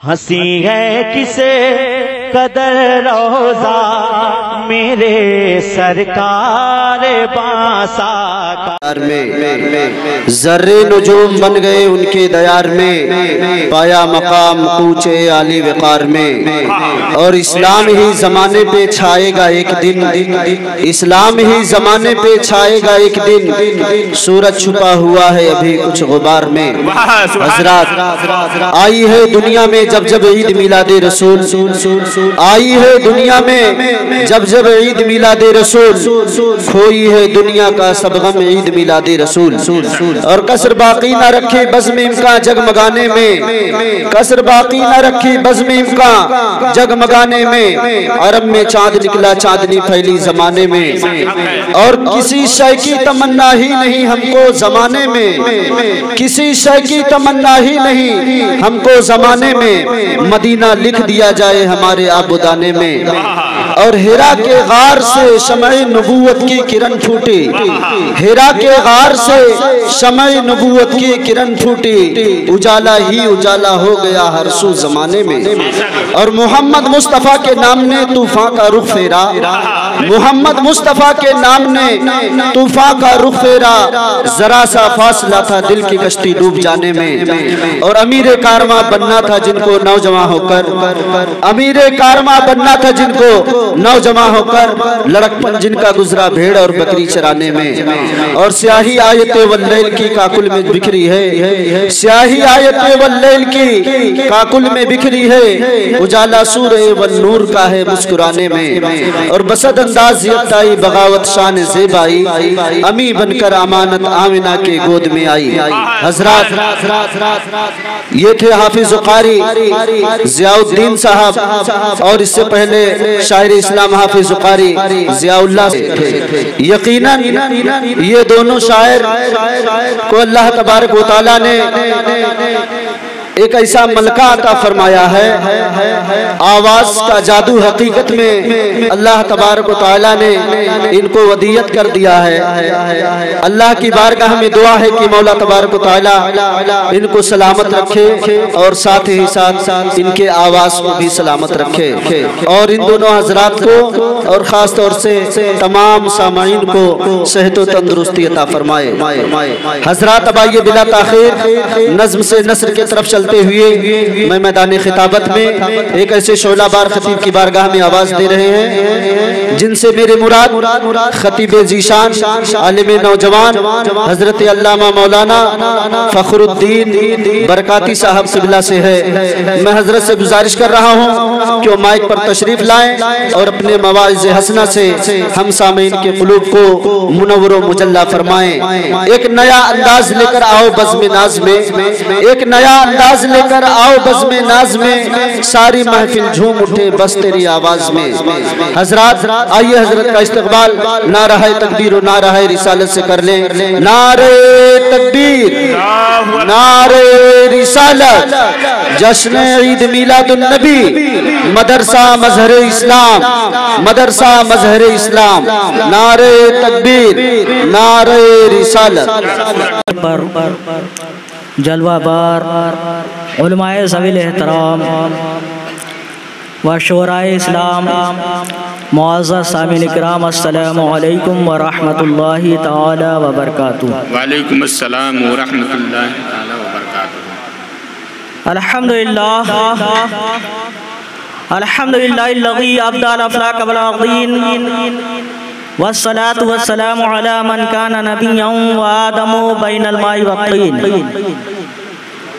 हंसी है किसे कदर रोजा मेरे सरकार बासा में जर्रे नुजूम बन गए उनके दयार में, पाया मकाम कूचे आली वकार में। और इस्लाम ही जमाने पे छाएगा एक दिन, इस्लाम ही जमाने पे छाएगा एक दिन। सूरज छुपा हुआ है अभी कुछ गुबार में। हजरात आई है दुनिया में जब जब ईद मिलादे रसूल, आई है दुनिया में जब जब ईद मिलादे रसूल। खोई है दुनिया का सब गम ईद मिलादे रसूल। और कसर बाकी न रखे बज़्म इम्का जगमगाने में, कसर बाकी न रखी बज़्म इम्का जगमगाने में। अरब में चांद निकला चांदनी फैली जमाने में। और किसी शय की तमन्ना ही नहीं हमको जमाने में, किसी शय की तमन्ना ही नहीं हमको जमाने में। मदीना लिख दिया जाए हमारे आबुदाने में। और हिरा के गार से शमए नबूवत की किरण फूटी, हिरा के गार से शमए नबूवत की किरण फूटी। उजाला ही उजाला हो गया हर सू जमाने में। और मोहम्मद मुस्तफ़ा के नाम ने तूफान का रुख फेरा, मोहम्मद मुस्तफ़ा के नाम ने तूफान का रुख फेरा। जरा सा फासला था दिल की कश्ती डूब जाने में। और अमीर कारवां बनना था जिनको नौजवान होकर, अमीर कारवां बनना था जिनको नौजवान होकर। लड़कपन जिनका गुजरा भेड़ और बकरी चराने में। और स्याही आयते वल्लैल की काकुल में बिखरी है, स्याही आयते वल्लैल की काकुल में बिखरी है। उजाला सूरे व नूर का है मुस्कुराने में। और बसद अंदाज यत्ताई बगावत शान ज़ेबाई, अमी बनकर अमानत आमिना के गोद में आई। हजरात ये थे हाफिज कारी ज़ियाउद्दीन साहब, और इससे पहले शायर इस्लाम हाफिज कारी ज़ियाउल्लाह थे। यकीनन ये दोनों शायर को अल्लाह तबारक व तआला ने एक ऐसा मलका अता फरमाया है। आवाज का जादू हकीकत में अल्लाह तबारक व तआला ने इनको वदीयत कर दिया है। अल्लाह की बारगाह में दुआ है कि मौला तबारक व तआला इनको सलामत रखे और साथ ही साथ इनके आवाज को भी सलामत रखे। और इन दोनों हजरात को और खास तौर से तमाम सामाईन को सेहत व तंदुरुस्ती अता फरमाए। हजरात अब आइए बिला ताखीर नज्म से नस्र की तरफ चलते हुए मैं मैदान खिताबत में एक ऐसे शोलाबार खतीब की बारगाह में आवाज दे रहे हैं जिनसे मेरे मुराद खतीब जीशान आलिम नौजवान हजरत अल्लामा मौलाना फखरुद्दीन बरकाती साहब सिबला से है। मैं हजरत से गुजारिश कर रहा हूँ कि वो माइक पर तशरीफ लाएं और अपने मवाइज़ हसना से हम सामीन के कुलूब को मुनव्वर व मुजल्ला फरमाएं। एक नया अंदाज लेकर आओ बज़्म नाज में, एक नया अंदाज लेकर आओ बज़्म नाज में। सारी महफिल झूम उठे बस तेरी आवाज में। हजरात आइए हजरत का इस्तकबाल नाराहे तकबीर और नाराहे रिसालत से कर लें। नारे तकबीर, नारे रिसालत, जश्न ईद मिलादुन नबी, मदरसा मजहर इस्लाम, मदरसा मजहर इस्लाम। नारे तकबीर, नारे रिसालत। जलवाबार उलमाए ज़वील एहतराम व शोराए इस्लाम, मुअज़्ज़ज़ सामीन इकराम, अस्सलामु अलैकुम व रहमतुल्लाहि तआला व बरकातुहू। वालेकुम अस्सलाम व रहमतुल्लाहि तआला व बरकातुहू। अल्हम्दुलिल्लाह अल्हम्दुलिल्लाहिल्लज़ी अब्दल अफ़लाक वल अर्दीन वस्सलातु वस्सलामु अला मन काना नबिय्यन व आदमु बैनल माइ वत्तीन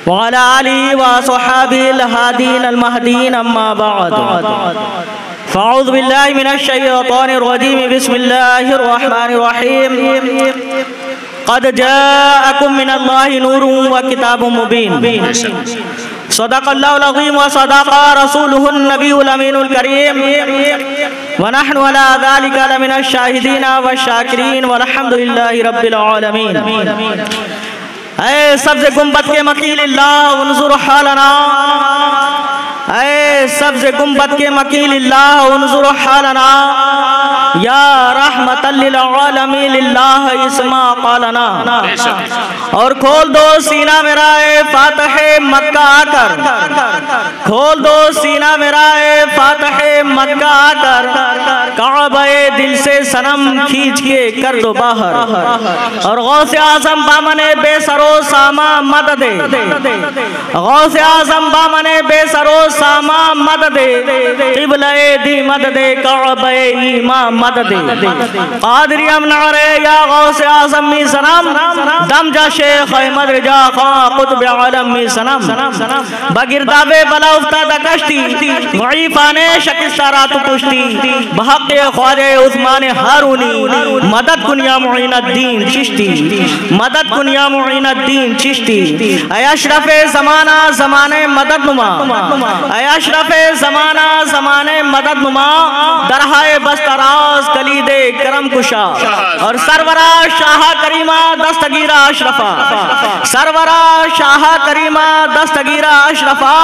व अला आलिहि व अस्हाबिहिल हादीन अल महदीन अम्मा बअद। फ़अऊज़ु बिल्लाहि मिनश शैतानिर रजीम, बिस्मिल्लाहिर रहमानिर रहीम। क़द जाअकुम मिनल्लाहि नूरुन व किताबुम मुबीन। सदक़ल्लाहुल अज़ीम व सदक़ा रसूलुहुन नबियुल अमीनुल करीम व नहनु अला ज़ालिका लमिनश शाहिदीन व शाकिरीन वल्हम्दुलिल्लाहि रब्बिल आलमीन। ऐ सब्ज़ गुंबद के मकील अल्लाह उन्ज़ुर हालना, ऐ सब्ज़ गुंबद के मकील अल्लाह उन्ज़ुर हालना। या रहमतल लिल आलमीन लिल्लाह इस्मा क़ालना। और खोल दो सीना मेरा ए फातहे मक्का आकर, खोल दो सीना मेरा ए फातहे मक्का आकर, काबे दिल से सनम खींच के कर दो बाहर। और गौसे आज़म बामने बेसरो सामा मदद दे, गौसे आज़म बामने बेसरो सामा मदद दे, क़िबले दी मदद दे, काबे ईमा मदद दे। क़ादिरियम नारे या गौसे आज़म मी सनम, दम जा शेख अहमद रजा खां कुतुब आलम मी सनम। बगिरदावे बला उफ्तादा कश्ती, मुईफाने शकिस्तारा तु कुश्ती, बहक़े ख्वाजे उस्मान हारूनी, मदद कुनिया मुईनुद्दीन चिश्ती, मदद कुनिया मुईनुद्दीन चिश्ती। ऐ अशरफे ज़माना ज़माने मदद नुमा, ऐ अशरफे ज़माना ज़माने मदद नुमा, दरहाए बस्तराज कलीदे करम कुशा। और सरवरा शाह करीमा दस्तगीरा अशरफा, सरवरा शाह करीमा दस्तगीरा अशरफा,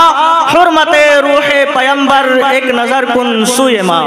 हुर्मते रूहे पैगंबर एक नजर कुन सुए माँ,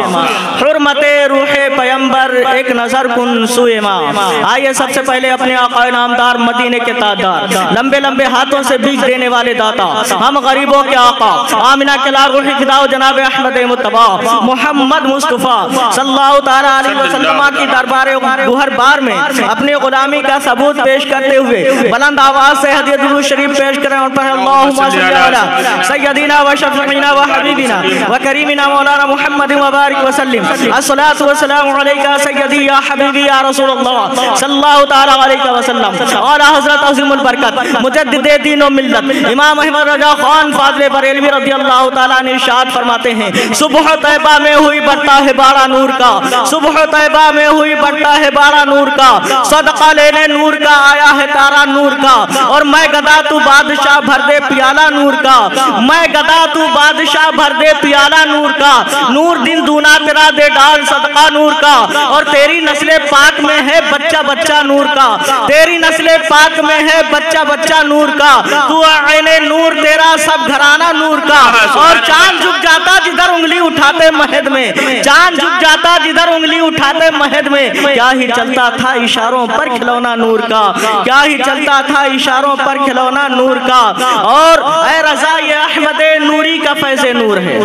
हुर्मते रूहे पैगंबर एक नजर कुन सुए माँ। आइए सबसे पहले अपने आका नामदार मदीने के ताजदार, लंबे लंबे हाथों से बीज देने वाले दाता, हम गरीबों के आका आमिना के लाल रूही फिदाओ जनाब अहमद मुत्तबा मोहम्मद मुस्तफ़ा सल्लल्लाहु तआला अलैहि वसल्लम की दरबार गुहर बार में अपनी गुलामी का सबूत पेश करते हुए बुलंद आवाज से हदीयत दुरूद शरीफ पेश करें और पढ़ें अल्लाहुम्मा सल्ली अला सय्यदिना व शफ़ीना व हबीबिना व करीमिना मौलाना मुहम्मद व बारिक व सल्लिम। अस्सलातु वस्सलामु अलैका सय्यदी या हबीबी या रसूलुल्लाह सल्लल्लाहु तआला अलैहि वसल्लम। और हज़रत अज़ीमुल बरकत मुजद्दिदे दीन व मिल्लत इमाम अहमद रजा खान फाज़िल बरेलवी रज़ियल्लाहु तआला ने इरशाद फरमाते हैं, सुबह तैबा में हुई बढ़ता है बाड़ा नूर का, सुबह तैबा में हुई बढ़ता है बाड़ा नूर का, सदका लेने नूर का आया है तारा नूर का। और मैं गदा तू बादशाह भर दे पियाला नूर का, मैं गदा तू बादशाह भर दे पियाला नूर का, नूर दिन दूना तेरा दे डाल सदका नूर का। और तेरी नस्ले पाक में है बच्चा बच्चा नूर का, तेरी नस्ले पाक में है बच्चा बच्चा नूर का, तू आईने नूर तेरा सब घराना नूर का। और चांद झुक जाता जिधर उंगली उठाते महद में, चांद झुक जाता जिधर उंगली उठाते महद में, क्या ही चलता था इशारों पर खिलौना नूर का, क्या ही चलता था इशारों पर खिलौना नूर का। और ऐ रज़ा ये अहमद नूरी का फैज़े नूर है,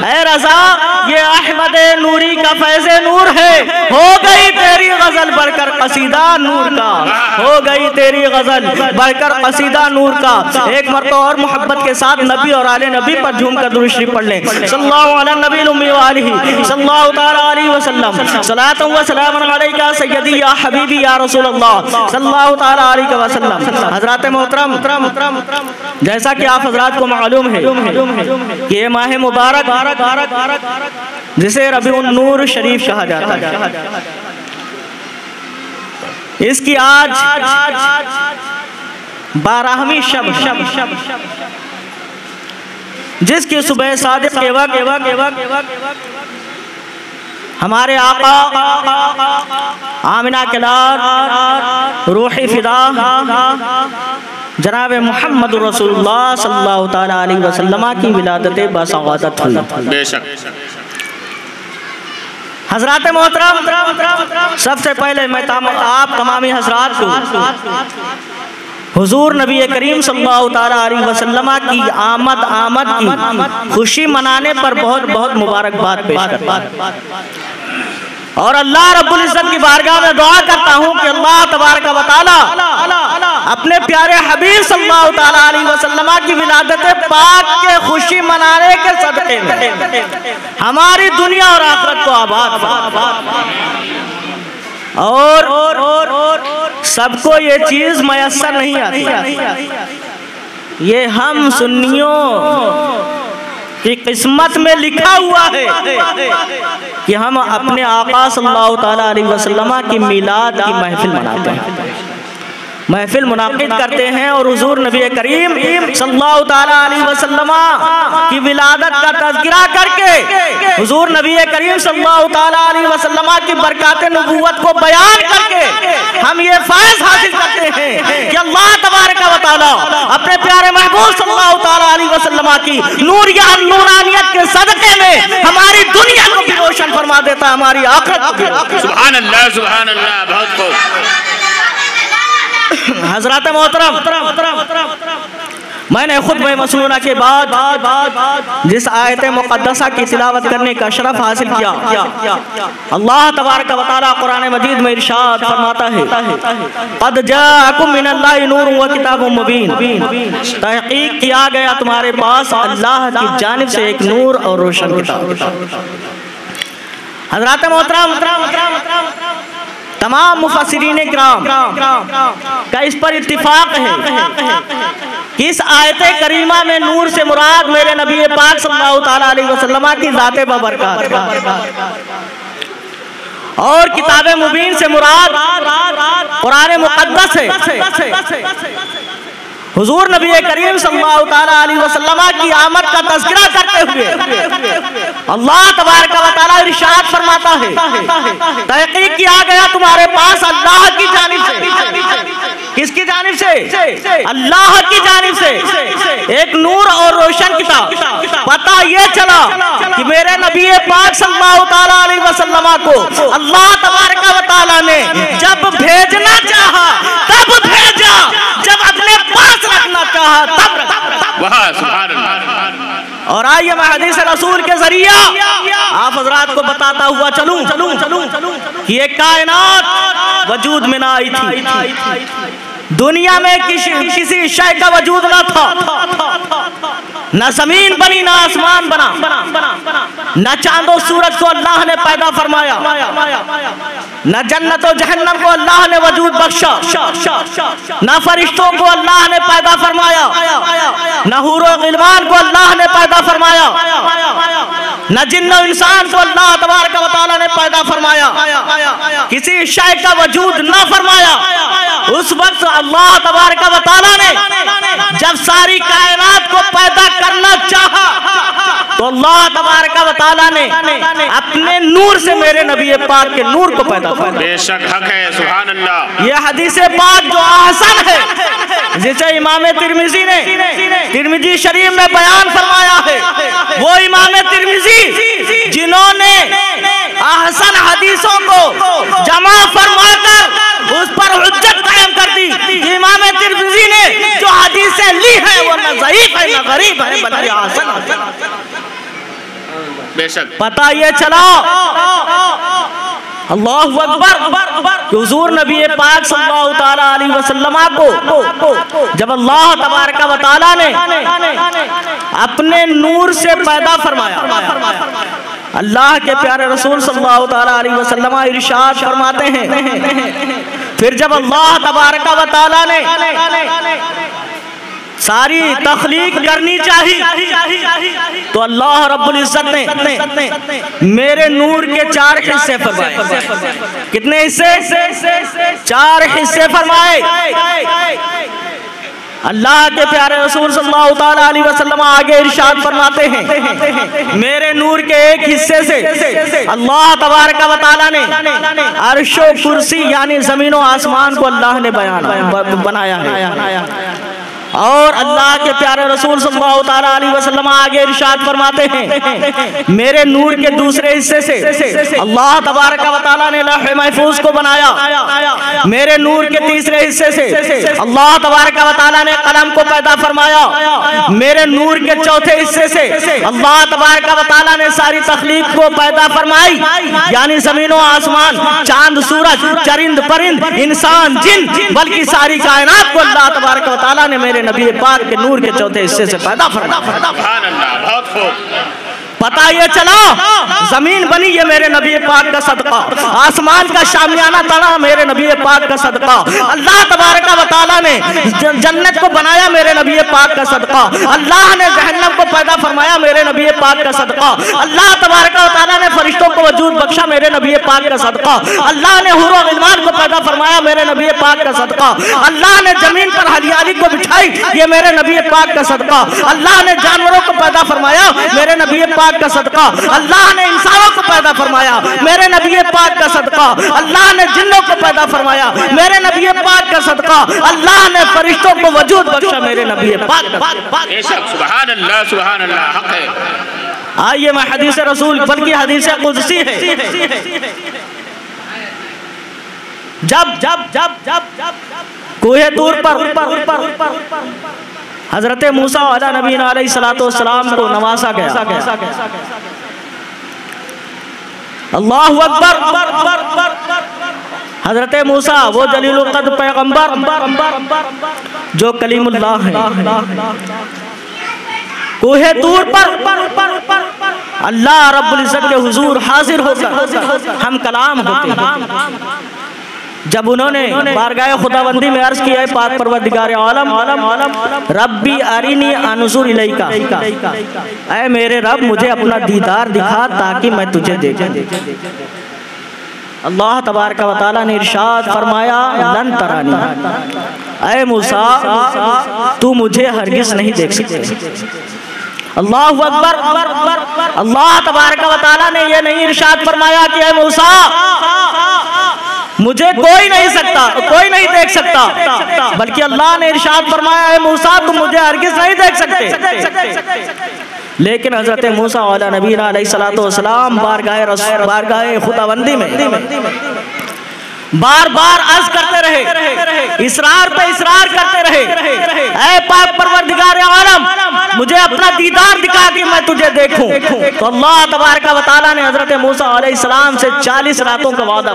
ऐ रज़ा ये अहमद नूरी का फैज़े नूर है। हो गई तेरी गजल बढ़कर कसीदा नूर का, हो गई तेरी गजल बढ़कर कसीदा नूर का। एक मरतबा और मोहब्बत के साथ नबी और आले नबी पर झूम कर दुरूद शरीफ पढ़ लें। सल्लल्लाहु अला नबील उम्मी व आलिही सल्लल्लाहु तआला अलैहि वसल्लम। सलातु व सलामुन अलैका सय्यदी या हबीबी या रसूलल्लाह सल्लल्लाहु तआला अलैहि वसल्लम। हज़रात मोहतरम, जैसा कि आप हजरात को मालूम है कि ये माह मुबारक जिसे रबीउन नूर शरीफ कहा जाता है, इसकी आज 12वीं शब जिसकी सुबह सादिक के वक्त हमारे आका आमिना के लाल रूही फिदा जनाब मोहम्मद रसूलुल्लाह सल्लल्लाहु तआला अलैहि वसल्लम की विलादत बसआदत हुई। बेशक हजरात मोहतरम, सबसे पहले मैं आप तमामी हजरात को हुजूर नबी करीम सल्लल्लाहु तआला अलैहि वसल्लम की आमद की खुशी मनाने पर बहुत बहुत मुबारकबाद पेश करता हूँ। और अल्लाह रब्बुल इज्जत की बारगाह में दुआ करता हूँ कि अल्लाह तबारक व तआला अपने प्यारे हबीब सल्लल्लाहु तआला अलैहि वसल्लम की विलादत पाक के खुशी मनाने के सदक़े में हमारी दुनिया और आखिरत को आबाद। और सबको ये चीज मयस्सर नहीं आती, ये हम सुन्नियों की किस्मत में लिखा हुआ है कि हम अपने आका सल्लल्लाहु तआला अलैहि वसल्लम की मिलाद की महफिल मनाते हैं। महफिल मुनाकिद करते हैं और हुजूर नबी करीम सल्लल्लाहु ताला अलैहि वसल्लम की विलादत का तज़किरा करके हुजूर नबी करीम सल्लल्लाहु ताला अलैहि वसल्लम की बरकत नबूवत को बयान करके हम ये फ़ैज़ हासिल करते हैं कि अल्लाह तबारक व तआला अपने प्यारे महबूब सल्लल्लाहु ताला अलैहि वसल्लम की नूरानियत के सदक़े में हमारी दुनिया को भी रोशन फरमा देता, हमारी आखिरत को भी। सुभान अल्लाह, सुभान अल्लाह, बहुत खूब। हजरत मोहतरम, मैंने खुतबे मसनूना के बाद जिस आयत मुक़द्दसा की तिलावत करने का शरफ हासिल किया, अल्लाह तबारक व तआला कुरान मजीद में इरशाद फरमाता है, क़द जाअकुम मिनल्लाहि नूरुन व किताबुम मुबीन, तहक़ीक़ किया गया तुम्हारे पास अल्लाह की जानिब से एक नूर और रोशन किताब। हजरत मोहतरम, तमाम मुफस्सिरीन किराम का इस पर इत्तिफाक है कि इस आयत करीमा में नूर से मुराद मेरे नबी पाक सल्लल्लाहु ताला अलैहि वसल्लम की ज़ात बबरकत और किताब मुबीन से मुराद कुरान मुक़द्दस है। हुजूर नबी करीम सल्लल्लाहु ताला अलैहि वसल्लम की आमद का तज़किरा करते हुए अल्लाह तबारक व तआला इरशाद फरमाता है, तहक़ीक़ किया गया तुम्हारे पास अल्लाह की जानिब से। किसकी जानिब से? अल्लाह की जानिब से एक नूर और रोशन किताब। पता ये चला कि मेरे नबी पाक सल्लल्लाहु ताला अलैहि वसल्लम को अल्लाह तबारक व तआला ने जब भेजना चाहा तब भेजा, जब अपने पास रखना चाहा तब रखा। और आइए मैं हदीस रसूल के जरिए आप हजरात को बताता हुआ चलूं कि ये कायनात वजूद में ना आई थी। दुनिया में किसी शय का वजूद ना था, न जमीन बनी, न आसमान बना, न चांदो सूरज को अल्लाह ने पैदा फरमाया, न जन्नत और जहन्नम को अल्लाह ने वजूद बख्शा, न फरिश्तों को अल्लाह ने पैदा फरमाया, न हूर और गिलमान को अल्लाह ने पैदा फरमाया, न जिन्न और इंसान को अल्लाह तबारक व तआला ने पैदा फरमाया। किसी शय का वजूद न फरमाया। उस वक्त अल्लाह तबारक व तआला ने जब सारी कायनात को पैदा करना चाहा तो अल्लाह तबारक व तआला ने अपने नूर से मेरे नबी पाक के नूर को पैदा फरमाया। बेशक हक है, सुभान अल्लाह। ये हदीस पाक जो आसन है, जिसे इमाम तिरमिजी ने तिरमिजी शरीफ में बयान फरमाया है, वो इमाम तिरमिजी जिन्होंने आसन हदीसों को जमा फरमाकर उस पर हुज्जत कायम कर दी। इमाम तिरमिजी ने जो हदीसें ली है वो न ज़ईफ है न गरीब है बल्कि आसन है। बेशक पता ये चला अल्लाहु अकबर हुजूर नबी पाक सल्लल्लाहु ताला अलैहि वसल्लम को जब अल्लाह तबारक व तआला ने अपने नूर से पैदा फरमाया, अल्लाह के प्यारे रसूल सल्लल्लाहु ताला अलैहि वसल्लम इरशाद फरमाते हैं, फिर जब अल्लाह तबारक व तआला ने सारी तख्लीक करनी चाहिए तो अल्लाह रब्बुल इज्जत ने मेरे नूर के 4 हिस्से फरमाए। कितने हिस्से? 4 हिस्से फरमाए। अल्लाह के प्यारे रसूल सल्लल्लाहु ताला अलैहि वसल्लम आगे इरशाद फरमाते हैं, मेरे नूर के एक हिस्से से अल्लाह तबारक व तआला ने अर्श व कुर्सी यानी जमीन व आसमान को अल्लाह ने बनाया है। और अल्लाह के प्यारे रसूल सल्लल्लाहु ताला अलैहि वसल्लम आगे इरशाद फरमाते हैं, मेरे नूर के दूसरे हिस्से से अल्लाह तबारक व तआला ने लौह महफूज को बनाया। मेरे नूर के तीसरे हिस्से से अल्लाह तबारक व तआला ने कलम को पैदा फरमाया। मेरे नूर के चौथे हिस्से से अल्लाह तबारक व तआला ने सारी तख्लीक को पैदा फरमाई, यानी जमीन व आसमान, चांद सूरज, चरिंद परिंद, इंसान जिन, बल्कि सारी कायनात को अल्लाह तबारक व तआला ने मेरे नबी पाक के नूर के चौथे हिस्से से पैदा फरमाया। पता ये चला जमीन बनी ये मेरे नबी पाक का सदका, आसमान का शामियाना तड़ा मेरे नबी पाक का सदका, अल्लाह तबारक व तआला ने जन्नत को बनाया मेरे नबी पाक का सदका, अल्लाह ने जहन्नम को पैदा फरमाया मेरे नबी पाक का सदका, अल्लाह तबारक व तआला ने फरिश्तों को वजूद बख्शा मेरे नबी पाक का सदका, अल्लाह ने हुर व गिलमान को पैदा फरमाया मेरे नबी पाक का सदका, अल्लाह ने जमीन पर हरियाली को बिछाई ये मेरे नबी पाक का सदका, अल्लाह ने जानवरों को पैदा फरमाया मेरे नबी पाक का सदका, अल्लाह ने इंसानों को पैदा फरमाया मेरे नबी पाक का सदका, अल्लाह ने जिन्नों को पैदा फरमाया मेरे नबी पाक का सदका, अल्लाह ने फरिश्तों को वजूद बख्शा मेरे नबी पाक का सदका। सुभान अल्लाह, सुभान अल्लाह, हक है। आइए मैं हदीस रसूल बल्कि हदीस कुदसी है। जब जब जब जब जब कोहे तूर पर हजरत मूसा अला नबी अलैहिस्सलातु वस्सलाम को नवासा गया। अल्लाहु अकबर। हजरत मूसा वो जलीलुल क़द्र पैगंबर जो कलीमुल्लाह है, कोहे तूर पर अल्लाह रब्बुल इज्जत के हुजूर हाजिर होकर हम कलाम होते हैं। जब उन्होंने बारगाह खुदाबंदी में अर्ज किया है पाक परवरदिगार आलम रब्बी अरिनी अनजुर इलैका, ऐ मेरे रब मुझे अपना दीदार दिखा ताकि मैं तुझे देखूं। अल्लाह तबारक व तआला ने इरशाद फरमाया लन तरानी, ऐ मूसा तू मुझे हरगिज नहीं देख सकते। अल्लाहु अकबर। अल्लाह तबारक व तआला ने यह नहीं इरशाद फरमाया कि ऐ मूसा मुझे कोई नहीं सकता, कोई नहीं देख सकता, बल्कि अल्लाह ने इरशाद फरमाया है मूसा तुम मुझे हरगिज़ नहीं देख सकते। लेकिन हजरत मूसा वाला नबी अलैहिस्सलातु वस्सलाम बारगाह खुदाबंदी में बार बार अर्ज करते रहे, इसरार पे इसरार करते रहे, ऐ पाक परवरदिगार आलम मुझे अपना दीदार दिखा कि मैं तुझे देखूं। तो अल्लाह तबारक व तआला ने हजरत मूसा अलैहिस्सलाम से 40 रातों का वादा।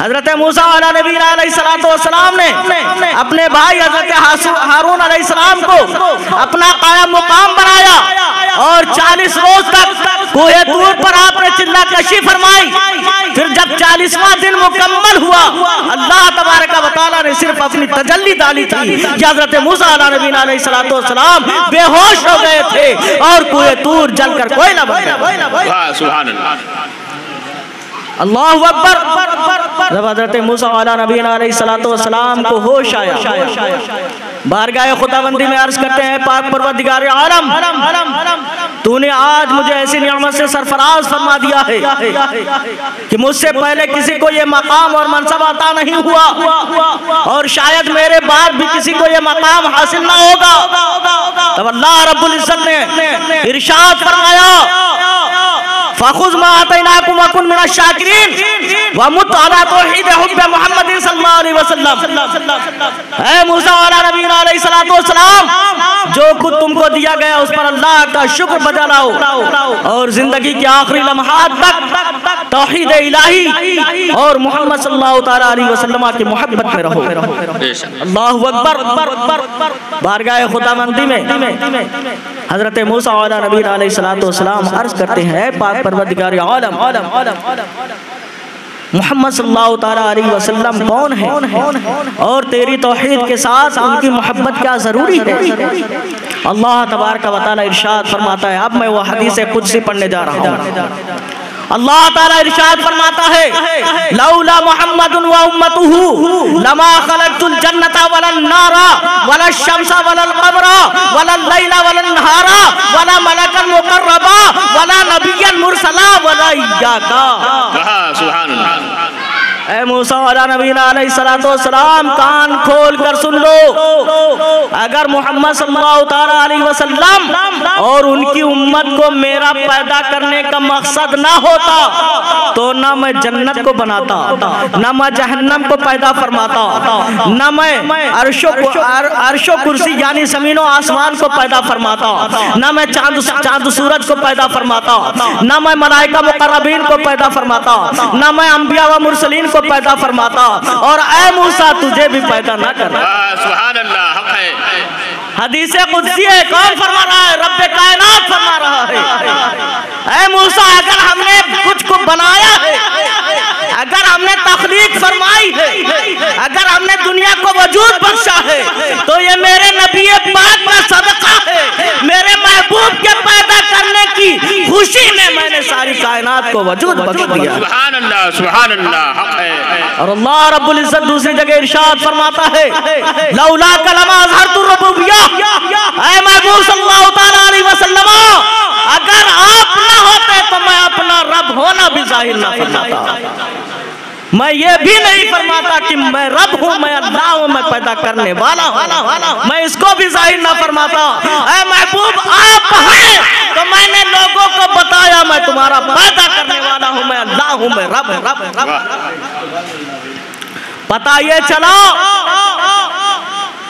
हजरत मूसा वाला नबी अलैहिस्सलातु वस्सलाम ने अपने भाई हजरत हारून अलैहिस्सलाम को अपना कायम मुकाम बनाया और 40 रोज तक कोहे तूर पर आपने चिल्ला कशी फरमाई। फिर जब 40वां दिन मुकम्मल हुआ अल्लाह तबारक व तआला ने सिर्फ अपनी तजल्ली डाली थी कि हजरत मूसा वाला नबी अलैहिस्सलातु वस्सलाम बेहोश हो गए थे और कोहे तूर जलकर कोयला बन गया। सुभान अल्लाह, अल्लाहु अकबर। जब हज़रत मूसा वाला नबी अलैहिस्सलातु वस्सलाम को होश आया, बारगाह खुदाबंदी में अर्ज करते हैं पाक परवरदिगार आलम तूने आज मुझे ऐसी नियामत से सरफराज फरमा दिया है कि मुझसे पहले किसी को ये मकाम और मनसब अता नहीं हुआ और शायद मेरे बाद भी किसी को ये मकाम हासिल ना होगा। तब अल्लाह रब्बुल इज्जत ने इरशाद फरमाया फखुज़ मा आतैनाकुम वकुन मिनश शाकिरीन वमुत अला तौहीद हुब्ब मुहम्मद सल्लल्लाहु अलैहि वसल्लम। ऐ मूसा वाला नबी अलैहिस्सलातु वस्सलाम जो कुछ तुमको दिया गया उस पर अल्लाह का शुक्र बजा लाओ और जिंदगी के आखिरी लम्हात तक तौहीद इलाही और मोहम्मद सल्लल्लाहु तआला अलैहि वसल्लम की मोहब्बत में रहो। अल्लाहु अकबर। बारगाह खुदाबंदी में हजरत मूसा वाला नबी अलैहिस्सलातु वस्सलाम अर्ज करते हैं पाक परवरदिगार आलम मोहम्मद सल्लल्लाहु तआला अलैहि वसल्लम कौन है और तेरी तौहीद के साथ उनकी मोहब्बत क्या जरूरी है। अल्लाह तबारक व तआला इरशाद फरमाता है, अब मैं वो हदीस कुदसी पढ़ने जा रहा हूँ। अल्लाह ताला इरशाद फरमाता है लौला मुहम्मदुन व उम्मतुहु लमा खलक़तुल जन्नता वलन नारा वला शम्सा वलल क़मरा वलल लैला वलन नहारा वला मलकन मुक़र्रबा वला नबिय्यन मुरसला वला इय्याका। सुभान अल्लाह। ऐ मूसा वाला नबी अलैहिस्सलातु वस्सलाम कान खोल कर सुन लो, अगर मोहम्मद सल्लल्लाहु तआला अलैहि वसल्लम और उनकी उम्मत को मेरा पैदा करने का मकसद ना होता तो न मैं जन्नत को बनाता, न मैं जहन्नम को पैदा फरमाता, न मैं अर्शो कुर्सी यानी ज़मीन और आसमान को पैदा फरमाता, न मैं चांद सूरज को पैदा फरमाता, न मैं मलाइका मुकर्रबीन को पैदा फरमाता, न मैं अंबिया व मुरसलीन को पैदा फरमाता और ऐ मूसा तुझे भी पैदा ना करना। सुभान अल्लाह, हक है। हदीस कुदसी है, कौन फरमा रहा है? रब्बे कायनात फरमा बनाया है, अगर हमने तख्लीक फरमाई है, अगर हमने दुनिया को वजूद बख्शा है, तो ये मेरे नबी पाक का सदका है। मेरे महबूब के पैदा करने की खुशी में मैंने सारी कायनात को वजूद बख्श दिया। सुभान अल्लाह, सुभान अल्लाह, हक है। और अल्लाह रब्बुल इज्जत दूसरी जगह इरशाद फरमाता है, लौला कलमा अज़हरतु रुबूबिय्या, ऐ महबूब सल्लल्लाहु तआला अलैहि वसल्लम, अगर आप न होते तो मैं अपना रब होना भी जाहिर न फरमाता। मैं ये भी नहीं फरमाता कि मैं रब हूँ, मैं अल्लाह हूँ, मैं पैदा करने वाला हूँ, मैं इसको भी जाहिर न फरमाता। ऐ महबूब आप हैं तो मैंने लोगों को बताया मैं तुम्हारा पैदा करने वाला हूँ, मैं अल्लाह हूँ, मैं रब हूँ। पता ये चला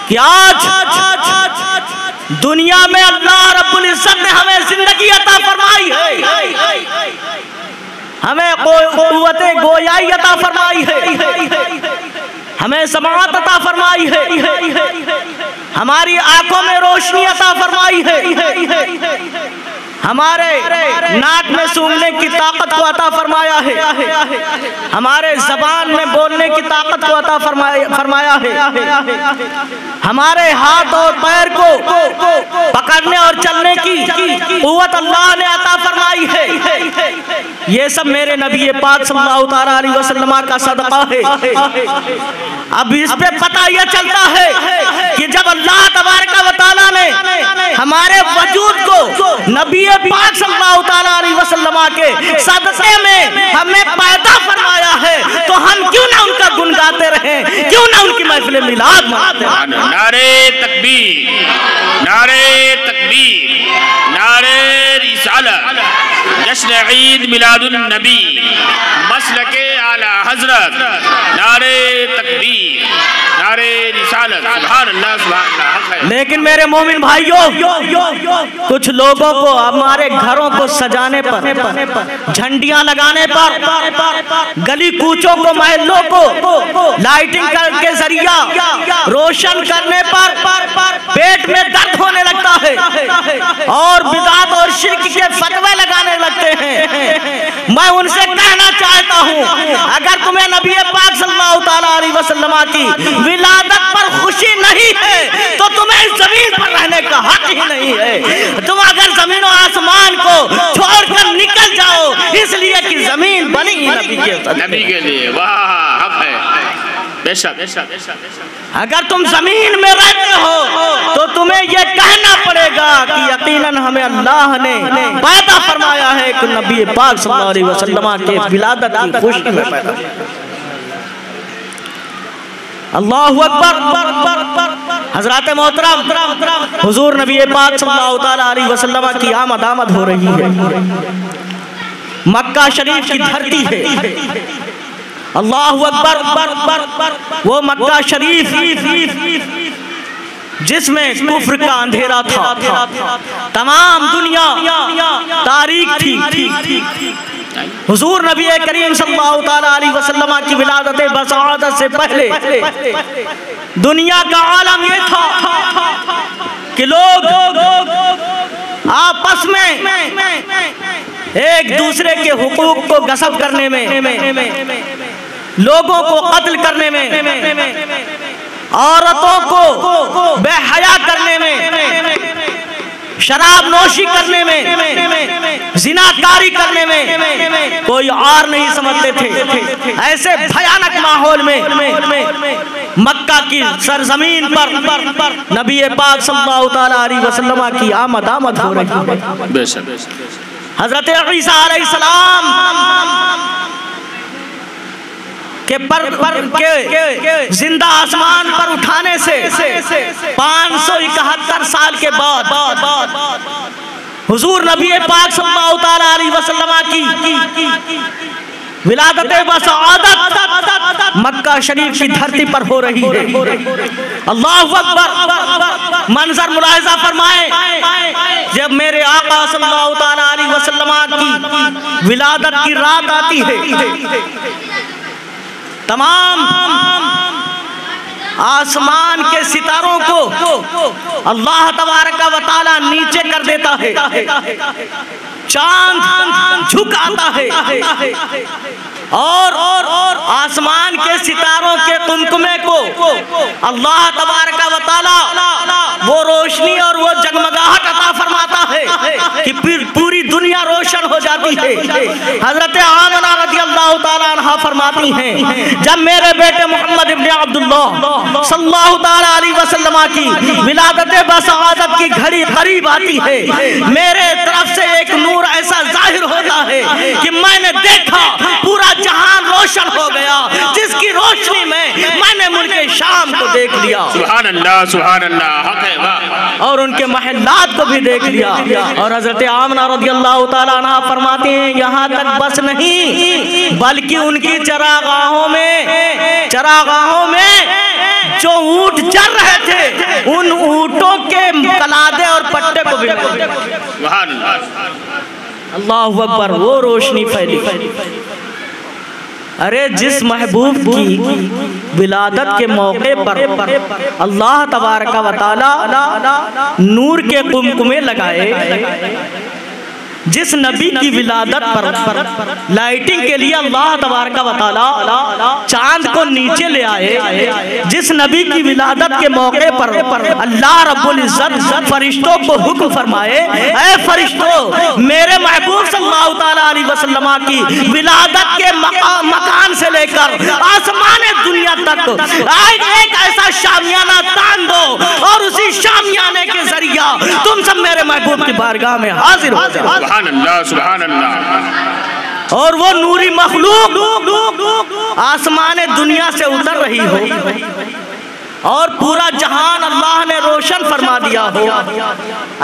कि आज दुनिया में अल्लाह रब्बुल इज्जत ने हमें जिंदगी अता फरमाई है, हमें कुव्वते गोयाई अता फरमाई है, हमें समाअत अता फरमाई है, हमारी आंखों में रोशनी अता फरमाई है, हमारे नाक में सूंघने की ताकत को अता फरमाया है, हमारे जबान में बोलने की ताकत को अता फरमाया है, हमारे हाथ और पैर को पकड़ने और चलने की कुव्वत अल्लाह ने अता फरमाई है। ये सब मेरे नबी पाक सल्लल्लाहु तआला अलैहि वसल्लम का सदका है। अब इस पे पता यह चलता है कि जब अल्लाह तबारक व तआला ने हमारे वजूद को नबी पाक सल्लल्लाहु तआला अलैहि वसल्लम के सदक़े में हमें पैदा फरमाया है, तो हम क्यों ना उनका गुन गाते रहें, क्यों ना उनकी महफिल मिलाद मनाते रहें। नारे तकबीर, नारे तकबीर, नारे रिसालत, जश्न ईद मिलादुन नबी, मसलके आला हजरत, नारे तकबीर, नारे रिसालत, सुभान अल्लाह, सुभान अल्लाह। लेकिन मेरे मोमिन भाइयों, कुछ लोगों को हमारे घरों को सजाने पर, झंडियां लगाने पर, गली कूचों को, महलों को लाइटिंग के जरिया रोशन करने पर पेट में दर्द होने लगता है और बिदात और शिर्क के फतवे लगाने लगते हैं। मैं उनसे कहना चाहता हूँ, अगर तुम्हें नबी पाक सल्लल्लाहु तआला अलैहि वसल्लम की विलादत पर खुशी नहीं है तो तुम्हें इस जमीन पर रहने का हक ही नहीं है। तुम अगर जमीन और आसमान को छोड़कर निकल जाओ, इसलिए कि जमीन बनी नबी के लिए। वाह, हक है, बेशक बेशक बेशक। अगर तुम जमीन में रहते हो तो तुम्हें यह कहना पड़ेगा कि यकीनन हमें अल्लाह ने पैदा फरमाया है कि नबी पाक सल्लल्लाहु अलैहि वसल्लम के विलादत की खुशी में पैदा। अल्लाहु अकबर। हजरत मोहतरम हुजूर नबी पाक सल्लल्लाहु तआला अलैहि वसल्लम की आमद हो रही है। मक्का शरीफ की धरती है। अल्लाहु अकबर। वो मक्का शरीफ जिसमें कुफ्र का अंधेरा था, तमाम दुनिया तारीख थी। हुजूर नबी करीम सल्लल्लाहु तआला अलैहि वसल्लम की विलादत बसादत से पहले दुनिया का आलम ये था कि लोग आपस में एक दूसरे के हुकूक को गसब करने में, लोगों को कत्ल करने में, औरतों को बेहया करने में, शराब नोशी करने में, जिनाकारी करने में कोई और नहीं समझते थे। ऐसे भयानक माहौल में मक्का की सरजमीन पर नबी पाक सल्लल्लाहु तआला अलैहि वसल्लम की आमद हो रही है। हजरत ईसा अलैहिस्सलाम के जिंदा आसमान पर उठाने से 571 साल के बाद हुजूर नबी पाक सल्लल्लाहु तआला अलैहि वसल्लम की विलादत बसादत मक्का शरीफ की धरती पर हो रही है। अल्लाहु अकबर। मंजर मुलाहिजा फरमाएं, जब मेरे आका सल्लल्लाहु तआला अलैहि वसल्लम की विलादत की रात आती है, तमाम आसमान के सितारों को अल्लाह तबारक व तआला नीचे कर देता है। चांद झुक आता है और आसमान के सितारों के कुमकुमे को अल्लाह तबारक व तआला वो रोशनी और वो जगमगाहट अता फरमाता है कि फिर पूरी दुनिया रोशन हो जाती है। हजरत आमना रज़ियल्लाहु ताला अन्हा फरमाती हैं, जब मेरे बेटे मोहम्मद इब्न अब्दुल्लाह सल्लल्लाहु ताला अलैहि वसल्लम की विलादत बसआदत की घड़ी करीब आती है, मेरे तरफ से एक नूर ऐसा जाहिर होता है कि मैंने देखा पूरा जहान रोशन हो गया, जिसकी रोशनी में मैंने मुल्क शाम को देख लिया। सुभान अल्लाह, सुभान अल्लाह, हक है वाह। और उनके महल्लात को भी देख लिया। और हजरत आमना रज़ियल्लाहु ताला अन्हा फरमाते हैं, यहाँ तक बस नहीं बल्कि उनकी चरागाहों में जो ऊंट चल रहे थे, उन ऊंटों के कलादे और पट्टे को भी सुभान अल्लाहु अकबर, वो रोशनी फैली। अरे जिस महबूब की विलादत के मौके पर अल्लाह तबारक व तआला नूर के कुमकुमे लगाए, जिस नबी की विलादत पर लाइटिंग के लिए अल्लाह तबारक व तआला चांद को नीचे ले आए, जिस नबी की विलादत के मौके पर अल्लाह रब्बुल इज्जत फरिश्तों को हुक्म फरमाए, ऐ फरिश्तों मेरे महबूब सल्लल्लाहु ताला अलैहि वसल्लम की विलादत के मकान से लेकर आसमान दुनिया तक एक ऐसा शामियाना तान दो और उसी शामियाने के जरिया तुम सब मेरे महबूब की बारगाह में हाजिर हो जाओ। सुभान अल्लाह, सुभान अल्लाह। और वो नूरी मखलूक आसमान दुनिया से उतर रही हो और पूरा जहान अल्लाह ने रोशन फरमा दिया हो।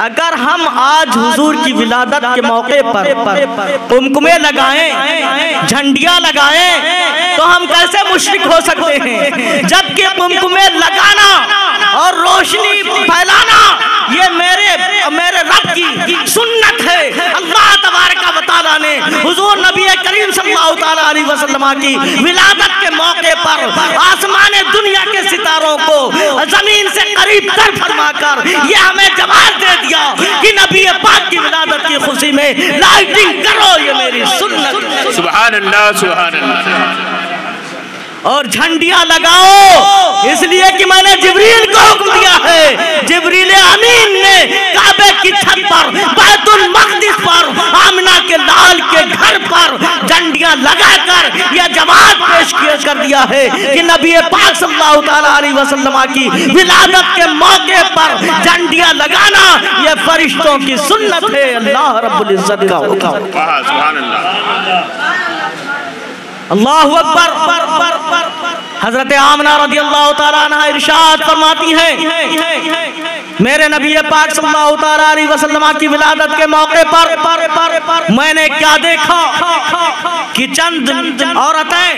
अगर हम आज हुजूर की विलादत के मौके पर कुमकुमे लगाएं, झंडियां लगाएं, तो हम कैसे मुशरिक हो सकते हैं? जबकि कुमकुमे लगाना और रोशनी फैलाना ये मेरे रब की सुन्नत है। अल्लाह तबारक व तआला ने हुजूर नबी करीम सल्लल्लाहु ताला अलैहि वसल्लम की विलादत के मौके पर आसमान दुनिया के सितारों को जमीन से करीब तर फरमाकर ये हमें जवाब दे दिया कि नबी पाक की विलादत की खुशी में लाइटिंग करो, ये मेरी सुन्नत है। सुभान अल्लाह, सुभान अल्लाह। और झंडियां लगाओ, इसलिए कि मैंने जिब्रील को हुक्म दिया है। जिब्रील अमीन ने काबे की छत पर, बैतुल मक़दिस पर, आमिना के लाल के घर पर झंडियां लगाकर यह जवाब पेश कर दिया है कि नबी पाक सल्लल्लाहु ताला अलैहि वसल्लम की विलादत के मौके पर झंडियां लगाना यह फरिश्तों की सुन्नत है, अल्लाह रब्बुल इज्जत का हुक्म। सुभान अल्लाह, अल्लाहु अकबर। हजरत आमना रज़ियल्लाहु ताला अन्हा इरशाद फरमाती हैं, मेरे नबी पाक सल्लल्लाहु ताला अलैहि वसल्लम की विलादत के मौके पर मैंने क्या देखा कि चंद औरतें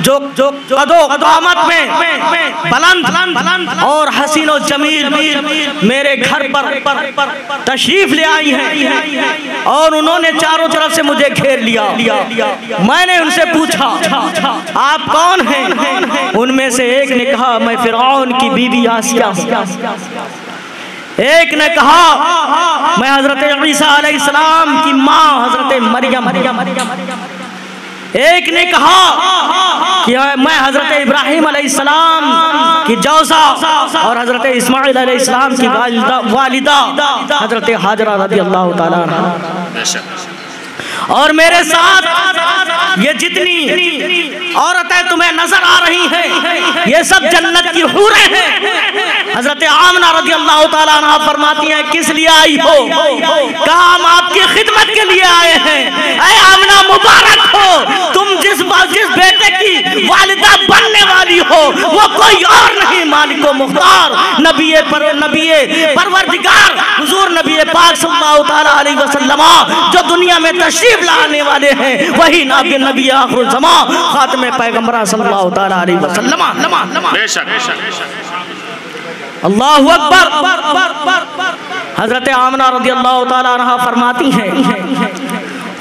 जो कदो-क़ामत में बुलंद और हसीन और जमील मेरे घर पर तशरीफ ले आई हैं और उन्होंने चारों तरफ से मुझे घेर लिया। मैंने उनसे पूछा, आप कौन हैं? उनमें से एक ने कहा, मैं फिरौन की बीवी आसिया। एक ने कहा, मैं हजरत ईसा अलैहिस्सलाम की माँ हजरत मरियम। एक ने कहा कि मैं हजरत इब्राहिम अलैहिस्सलाम की जौसा और हजरत इस्माइल अलैहिस्सलाम की वालिदा हजरत हाजरा रज़ियल्लाहु ताला अन्हा। और मेरे साथ ये जितनी औरतें तुम्हें नजर आ रही हैं, ये सब जन्नत की हूरें हैं। हजरत आमना रज़ियल्लाहु ताला अन्हा फरमाती हैं, किस लिए आई हो? कहा, हम आपकी खिदमत के लिए आए हैं। ऐ आमना मुबारक हो, तुम जिस बेटे की वालिदा बनने वाली हो वो कोई और नहीं, मालिको मुख्तार नबी परवरदिगार हुजूर नबी पाक सल्लल्लाहु ताला अलैहि वसल्लम जो दुनिया में तशरीफ लाने वाले हैं, वही नबी आखिर ज़मा खातमे पैगंबर सल्लल्लाहु ताला अलैहि वसल्लम। अल्लाहु अकबर। हजरत आमना रज़ियल्लाहु ताला अन्हा फरमाती हैं,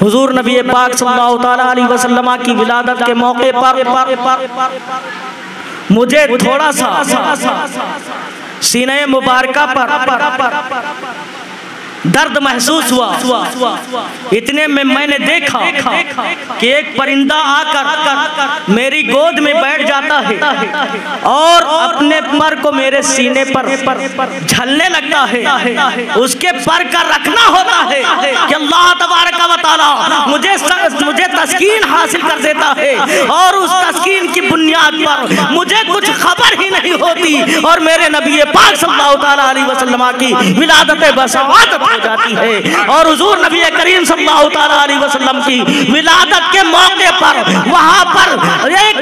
हुजूर नबी पाक सल्लल्लाहु ताला अलैहि वसल्लम की विलादत के मौके पर मुझे थोड़ा सा सीने मुबारका पर दर्द महसूस हुआ। इतने में मैंने देखा कि एक परिंदा आकर मेरी गोद में बैठ जाता है और अपने पर को मेरे सीने पर झलने लगता है। उसके पर का रखना होता है कि अल्लाह तबारक व तआला मुझे तस्कीन हासिल कर देता है और उस तस्कीन की बुनियाद पर मुझे कुछ खबर ही नहीं होती और मेरे नबी पाक सल्लल्लाहु अलैहि वसल्लम की विलादत बसवादत हो जाती है। और हुजूर नबी करीम सल्लल्लाहु अलैहि वसल्लम की विलादत के मौके पर वहां पर एक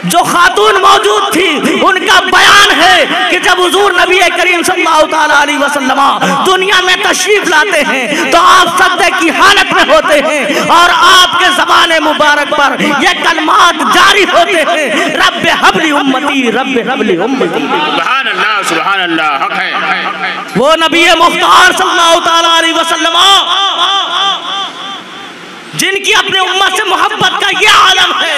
जो खातून मौजूद थी उनका बयान है कि जब हुजूर नबी करीम सल्लल्लाहु अलैहि वसल्लम दुनिया में तशरीफ लाते हैं तो आप सजदे की हालत में होते हैं और आपके ज़बान मुबारक पर ये कलमात जारी होते हैं, रब्बे हबली उम्मती, रब्बे हबली उम्मती। सुभान अल्लाह, सुभान अल्लाह, हक है। वो नबी मुख्तार सल्लल्लाहु अलैहि वसल्लम जिनकी अपने उम्मत से मोहब्बत का ये आलम है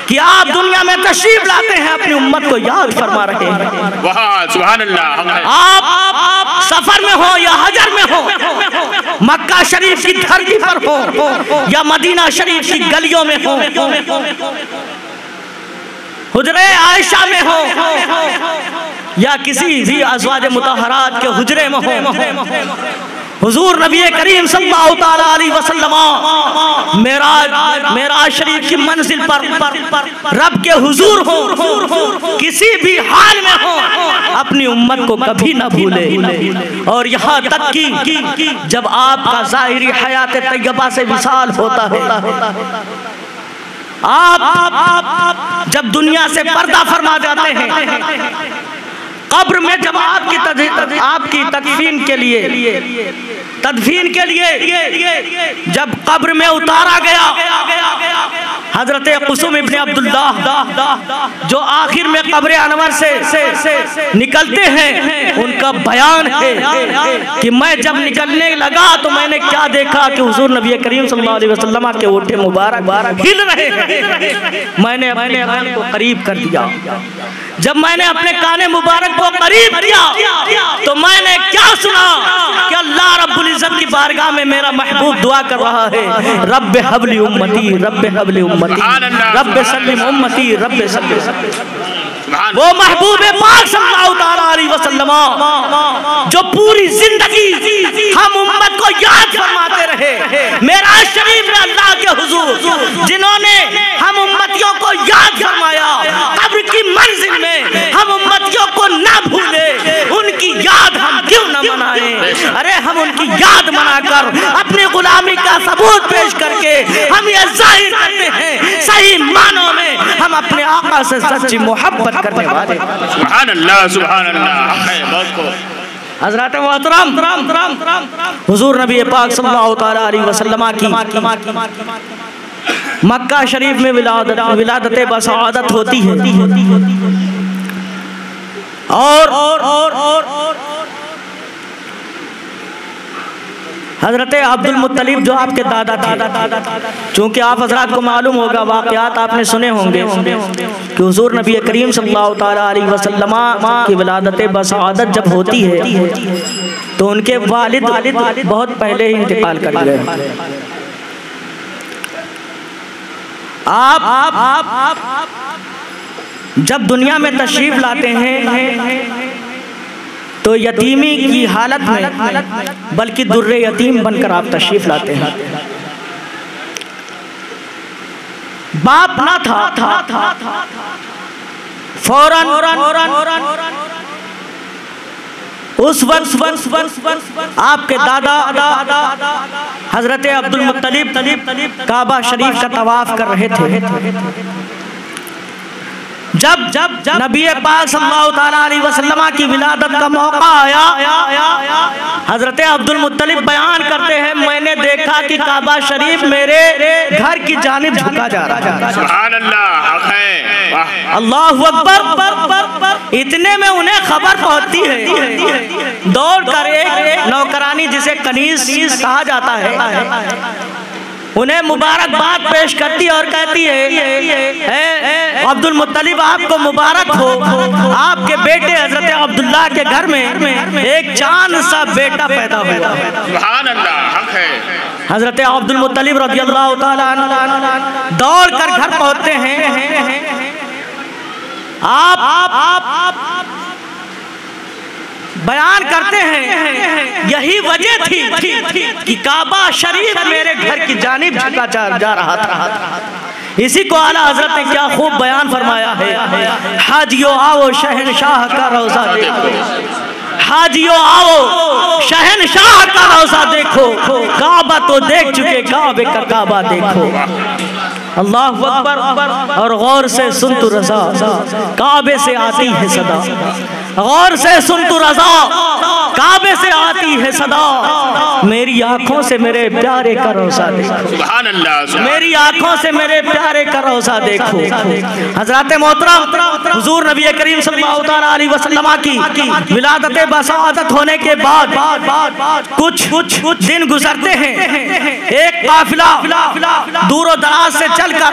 कि आप दुनिया में तशरीफ लाते हैं, अपनी उम्मत को याद फरमा रहे हैं। वाह, सुभान अल्लाह। आप सफर में हो या हजर में हो, मक्का शरीफ की धरती पर हो या मदीना शरीफ की गलियों में हो, हुजरे आयशा में हो या किसी भी अज़वाज मुतहरात के हुजरे में हो, हुजूर नबी करीम सल्लल्लाहु अलैहि वसल्लम मेराज शरीफ की मंजिल पर रब के हुजूर हो, किसी भी हाल में हो, अपनी उम्मत को कभी न भूले। और यहाँ तक कि जब आपका ज़ाहिरी हयात तैयबा से विसाल होता है, आप जब दुनिया से पर्दा फरमा जाते हैं, कब्र में जब आपकी तदफीन के लिए जब कब्र में उतारा गया, हजरत कुसुम इब्ने अब्दुल्लाह जो आखिर में कब्र अनवर से निकलते हैं, उनका बयान है कि मैं जब निकलने लगा तो मैंने क्या देखा कि हुजूर नबी करीम सल्लल्लाहु अलैहि वसल्लम के ओठे मुबारक हिल रहे हैं। मैंने अपने कान को करीब कर दिया। जब मैंने अपने काने मुबारक को करीब किया तो मैंने क्या सुना कि अल्लाह रब्बुल इज्जत की बारगाह में मेरा महबूब दुआ कर रहा है, रब्बे हबली उम्मती, रब्बे हबली उम्मती, रब्बे सल्लिम उम्मती, रब्बे सल्लिम। वो महबूब पाक सल्लल्लाहु अलैहि वसल्लम जो पूरी जिंदगी हम उम्मत को याद फरमाते रहे, मेराज शरीफ में अल्लाह के हुजूर जिन्होंने हम उम्मतियों को याद फरमाया, कब्र की मंजिल में हम उम्मतियों को ना भूले, उनकी याद हम क्यों न मनाएं। अरे हम उनकी याद मनाकर अपनी गुलामी का सबूत पेश करके हम ये जाहिर करते हैं सही मानों में हम अपने आका से सच्ची मोहब्बत करने वाले। सुभान अल्लाह, सुभान अल्लाह। हज़रत मोहतरम हुजूर नबी पाक सल्लल्लाहु अलैहि वसल्लम की मक्का शरीफ में विलादत बसआदत होती है और हजरत अब्दुल मुत्तलिब जो आपके दादा थे, चूँकि आप हजरात को मालूम होगा, वाक़यात आपने सुने होंगे कि हुजूर नबी करीम सल्लल्लाहु अलैहि वसल्लम की विलादत बसआदत जब होती है तो उनके वालिद बहुत पहले ही इंतकाल कर गए। आप जब दुनिया में तशरीफ लाते हैं तो यतीमी की हालत में, बल्कि दुर्रे यतीम बनकर आप तशरीफ लाते हैं। बाप ना था, फौरन उस वक्त आपके दादा हजरत अब्दुल मुत्तलिब काबा शरीफ का तवाफ कर रहे थे। जब नबी पाक सल्लल्लाहु अलैहि वसल्लम की विलादत का मौका आया, हजरत अब्दुल मुत्तलिब बयान करते हैं, मैंने देखा कि काबा शरीफ मेरे घर की जानिब झुका जा रहा है। सुभान अल्लाह, अल्लाहु अकबर। इतने में उन्हें खबर पहुंचती है, दौड़ कर एक नौकरानी जिसे कनीज कहा जाता है, उन्हें मुबारकबाद पेश करती है और कहती है अब्दुल मुत्तलिब आपको मुबारक हो, आपके बेटे हजरत अब्दुल्ला के घर में एक चांद सा बेटा पैदा हुआ। सुभान अल्लाह, हक है। हजरत अब्दुल मुत्तलिब रज़ियल्लाहु ताला अन्हु दौड़ कर घर पहुंचते हैं। आप बयान करते हैं यही वजह थी कि काबा शरीफ मेरे घर की जानिब झुका जा रहा था। इसी को आला हजरत ने क्या खूब बयान फरमाया है, हाजियो आओ शहनशाह का रोज़ा देखो, हाजियो आओ शहनशाह का रोज़ा देखो, काबा तो देख चुके काबे का काबा देखो। अल्लाहु अकबर। और गौर से सुन तू रज़ा, काबे से आती है सदा, गौर से सुन तू रज़ा, काबे से आती है सदा, मेरी आंखों से मेरे प्यारे का रोज़ा देखो, सुभान अल्लाह, मेरी आंखों से मेरे प्यारे का रोज़ा देखो। हज़रत मोहतरम हुज़ूर नबी करीम सल्लल्लाहु अलैहि वसल्लम की विलादत बसादत होने के बाद कुछ दिन गुजरते हैं। एक काफिला दूर दराज से चलकर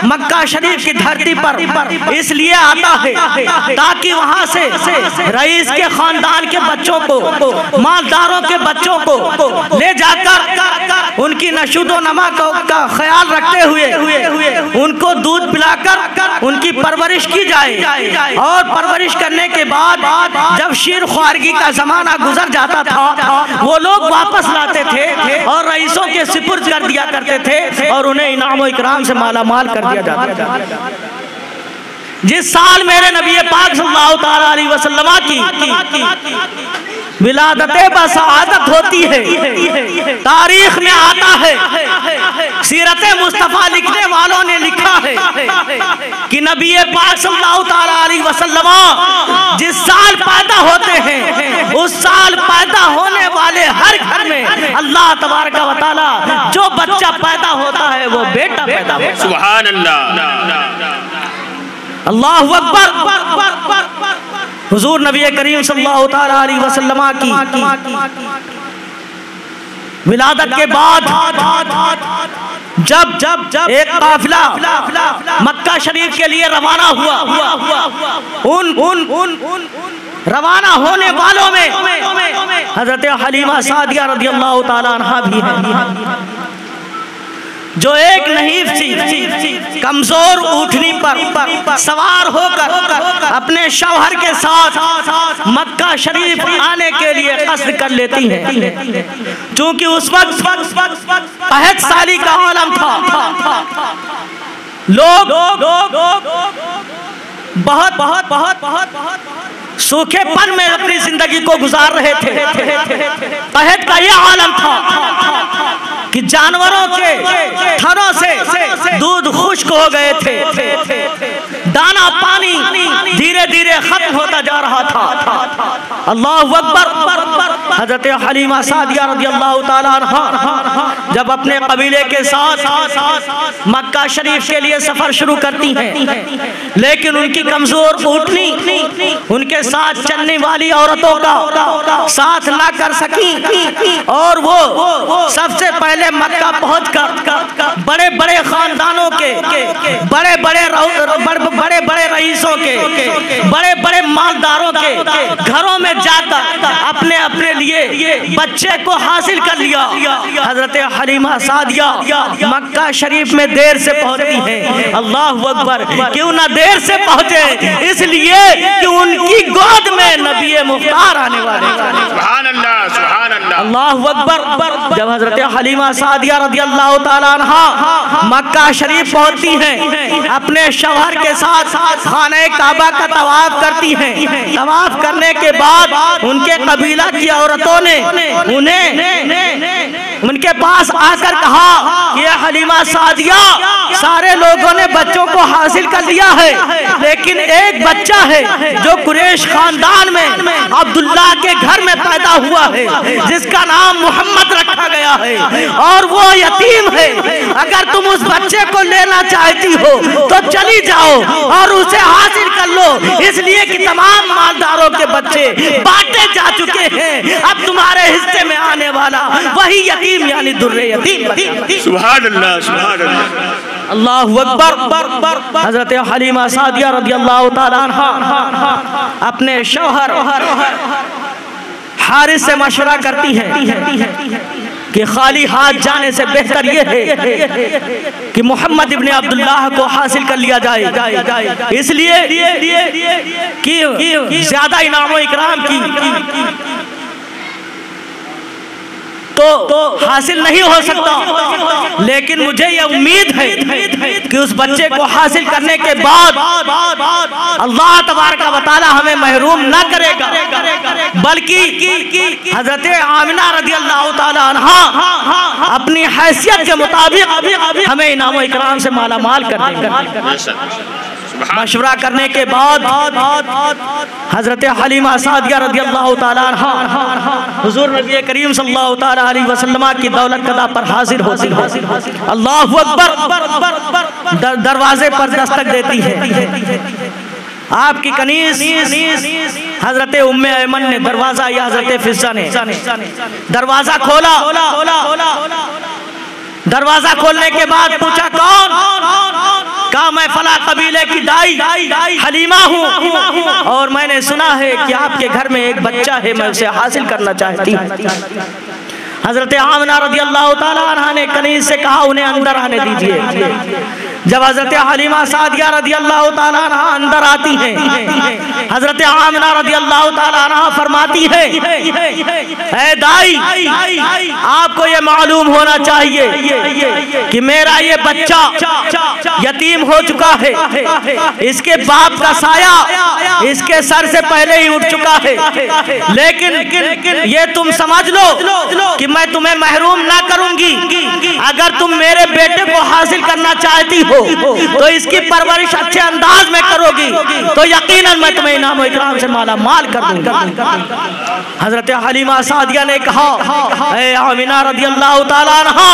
मक्का शरीफ की धरती पर इसलिए आता है ताकि वहां से रईस के खानदान के बच्चों को, मालदारों के बच्चों को ले जाकर उनकी नशूदो नमा का ख्याल रखते हुए उनको दूध पिलाकर उनकी परवरिश की जाए। और परवरिश करने के बाद जब शीर ख्वारगी का जमाना गुजर जाता था, वो लोग वापस लाते थे और रईसों के सिपुर्द कर दिया करते थे और उन्हें इनाम और इकराम से माला माल कर दिया जाता था। जिस साल मेरे नबी पाक सल्लल्लाहु अलैहि वसल्लम की विलादते बसादत होती है, तारीख में आता है, सीरत मुस्तफ़ा लिखने वालों ने लिखा है कि नबी पाक सल्लल्लाहु अलैहि वसल्लम जिस साल पैदा होते हैं उस साल पैदा होने वाले हर घर में अल्लाह तबारक व तआला जो बच्चा पैदा होता है वो बेटा पैदा होता है। सुभान अल्लाह, अल्लाहु अकबर। हुजूर नबी करीम सल्लल्लाहु अलैहि वसल्लम की विलादत के बाद जब एक काफिला मक्का शरीफ के लिए रवाना हुआ, उन रवाना होने वालों में हजरत हलीमा सादिया रज़ियल्लाहु ताला अन्हा भी है, जो एक नहीफ सी कमजोर ऊँटनी पर सवार होकर अपने शौहर के साथ मक्का शरीफ आने के लिए कस्द कर लेती हैं। चूंकि उस वक्त 65 साली का आलम था, लोग बहुत सूखेपन में अपनी जिंदगी को गुजार रहे थे। कहत का यह आलम था कि जानवरों के थनों से दूध खुश्क हो गए थे, दाना पानी धीरे धीरे खत्म होता जा रहा था। अल्लाहु अकबर। हजरत हलीमा सादिया रज़ियल्लाहु ताला अन्हा जब अपने कबीले के साथ मक्का शरीफ के लिए सफर शुरू करती हैं, लेकिन उनकी कमजोर ऊँटनी उनके साथ चलने वाली औरतों का साथ ना कर सकी और वो सबसे पहले मक्का पहुंचकर बड़े बड़े खानदानों के, बड़े बड़े रईसों के, बड़े बड़े मालदारों के घरों में जाकर अपने लिए बच्चे को हासिल कर लिया। हजरत हलीमा सादिया मक्का शरीफ में देर से पहुंचती हैं। अल्लाहु अकबर। क्यों ना देर से पहुंचे? इसलिए कि उनकी गोद में नबी मुख्तार आने वाले। सुभान अल्लाह, सुभान अल्लाह, अल्लाहु अकबर। जब हजरत हलीमा सादिया रज़ियल्लाहु ताला अन्हा मक्का शरीफ पहुंचती हैं, अपने शौहर के साथ खाने काबा का तवाफ करती हैं। तवाफ करने के बाद उनके कबीला की औरतों ने उनके पास आकर कहा कि हलीमा सादिया, सारे लोगों ने बच्चों को हासिल कर लिया है, लेकिन एक बच्चा है जो कुरैश खानदान में अब्दुल्ला के घर में पैदा हुआ है, जिसका नाम मोहम्मद रखा गया है और वो यतीम है। अगर तुम उस बच्चे को लेना चाहती हो तो चली जाओ और उसे हासिल कर लो, इसलिए कि तमाम मालदारों के बच्चे बांटे जा चुके हैं, अब तुम्हारे हिस्से में आने वाला वही यतीम यानी दुर्रे यतीम। सुभान अल्लाह, सुभान अल्लाह। अल्लाहु अकबर। हजरत हलीमा सादिया रदियल्लाहु ताला अन्हा अपने शौहर हारिस से मशवरा करती हैं कि खाली हाथ जाने से बेहतर ये है कि मोहम्मद इब्ने अब्दुल्लाह को हासिल कर लिया जाए, इसलिए कि ज्यादा इनाम व इकराम की तो हासिल नहीं हो सकता, लेकिन मुझे ये उम्मीद है कि उस बच्चे को हासिल करने के बाद अल्लाह तबारक व तआला हमें महरूम न करेगा, बल्कि हजरत आमिना रज़ियल्लाहु ताला अन्हा अपनी हैसियत के मुताबिक हमें इनाम व इकराम से माला माल कर देगा। मशवरा करने के बाद हजरत हलीमा सादिया रज़ियल्लाहु ताला अन्हा हुजूर नबी करीम सल्लल्लाहु ताला अलैहि वसल्लम की दौलत कदा पर हाजिर होती है। अल्लाहु अकबर। दरवाजे पर दस्तक देती है आपकी कनीज हजरत उम्मे ऐमन ने दरवाजा या हजरत फिज़्ज़ा ने दरवाजा खोला। दरवाजा खोलने के बाद पूछा कौन? कहा मैं फला कबीले की दाई हलीमा हूँ और मैंने सुना है कि आपके घर में एक बच्चा है, मैं उसे हासिल करना चाहती हूँ। हजरत आमिना रज़ियल्लाहु ताला अन्हा ने कनीज से कहा उन्हें अंदर आने दीजिए। जब हजरत हलीमा सादिया रज़ियल्लाहु ताला अन्हा अंदर आती हैं, हजरत आमिना रज़ियल्लाहु ताला अन्हा फरमाती है ऐ दाई, आपको ये मालूम होना चाहिए कि मेरा ये बच्चा यतीम हो चुका है, इसके बाप का साया इसके सर से पहले ही उठ चुका है, लेकिन ये तुम समझ लो कि मैं तुम्हें महरूम ना करूंगी। अगर तुम मेरे बेटे को हासिल करना चाहती हो तो इसकी परवरिश अच्छे अंदाज में करोगी तो यकीनन मैं तुम्हें इनाम इकराम से माला माल कर दूंगा। हजरत हलीमा सादिया ने कहा ऐ आमिना रज़ियल्लाहु ताला अन्हा,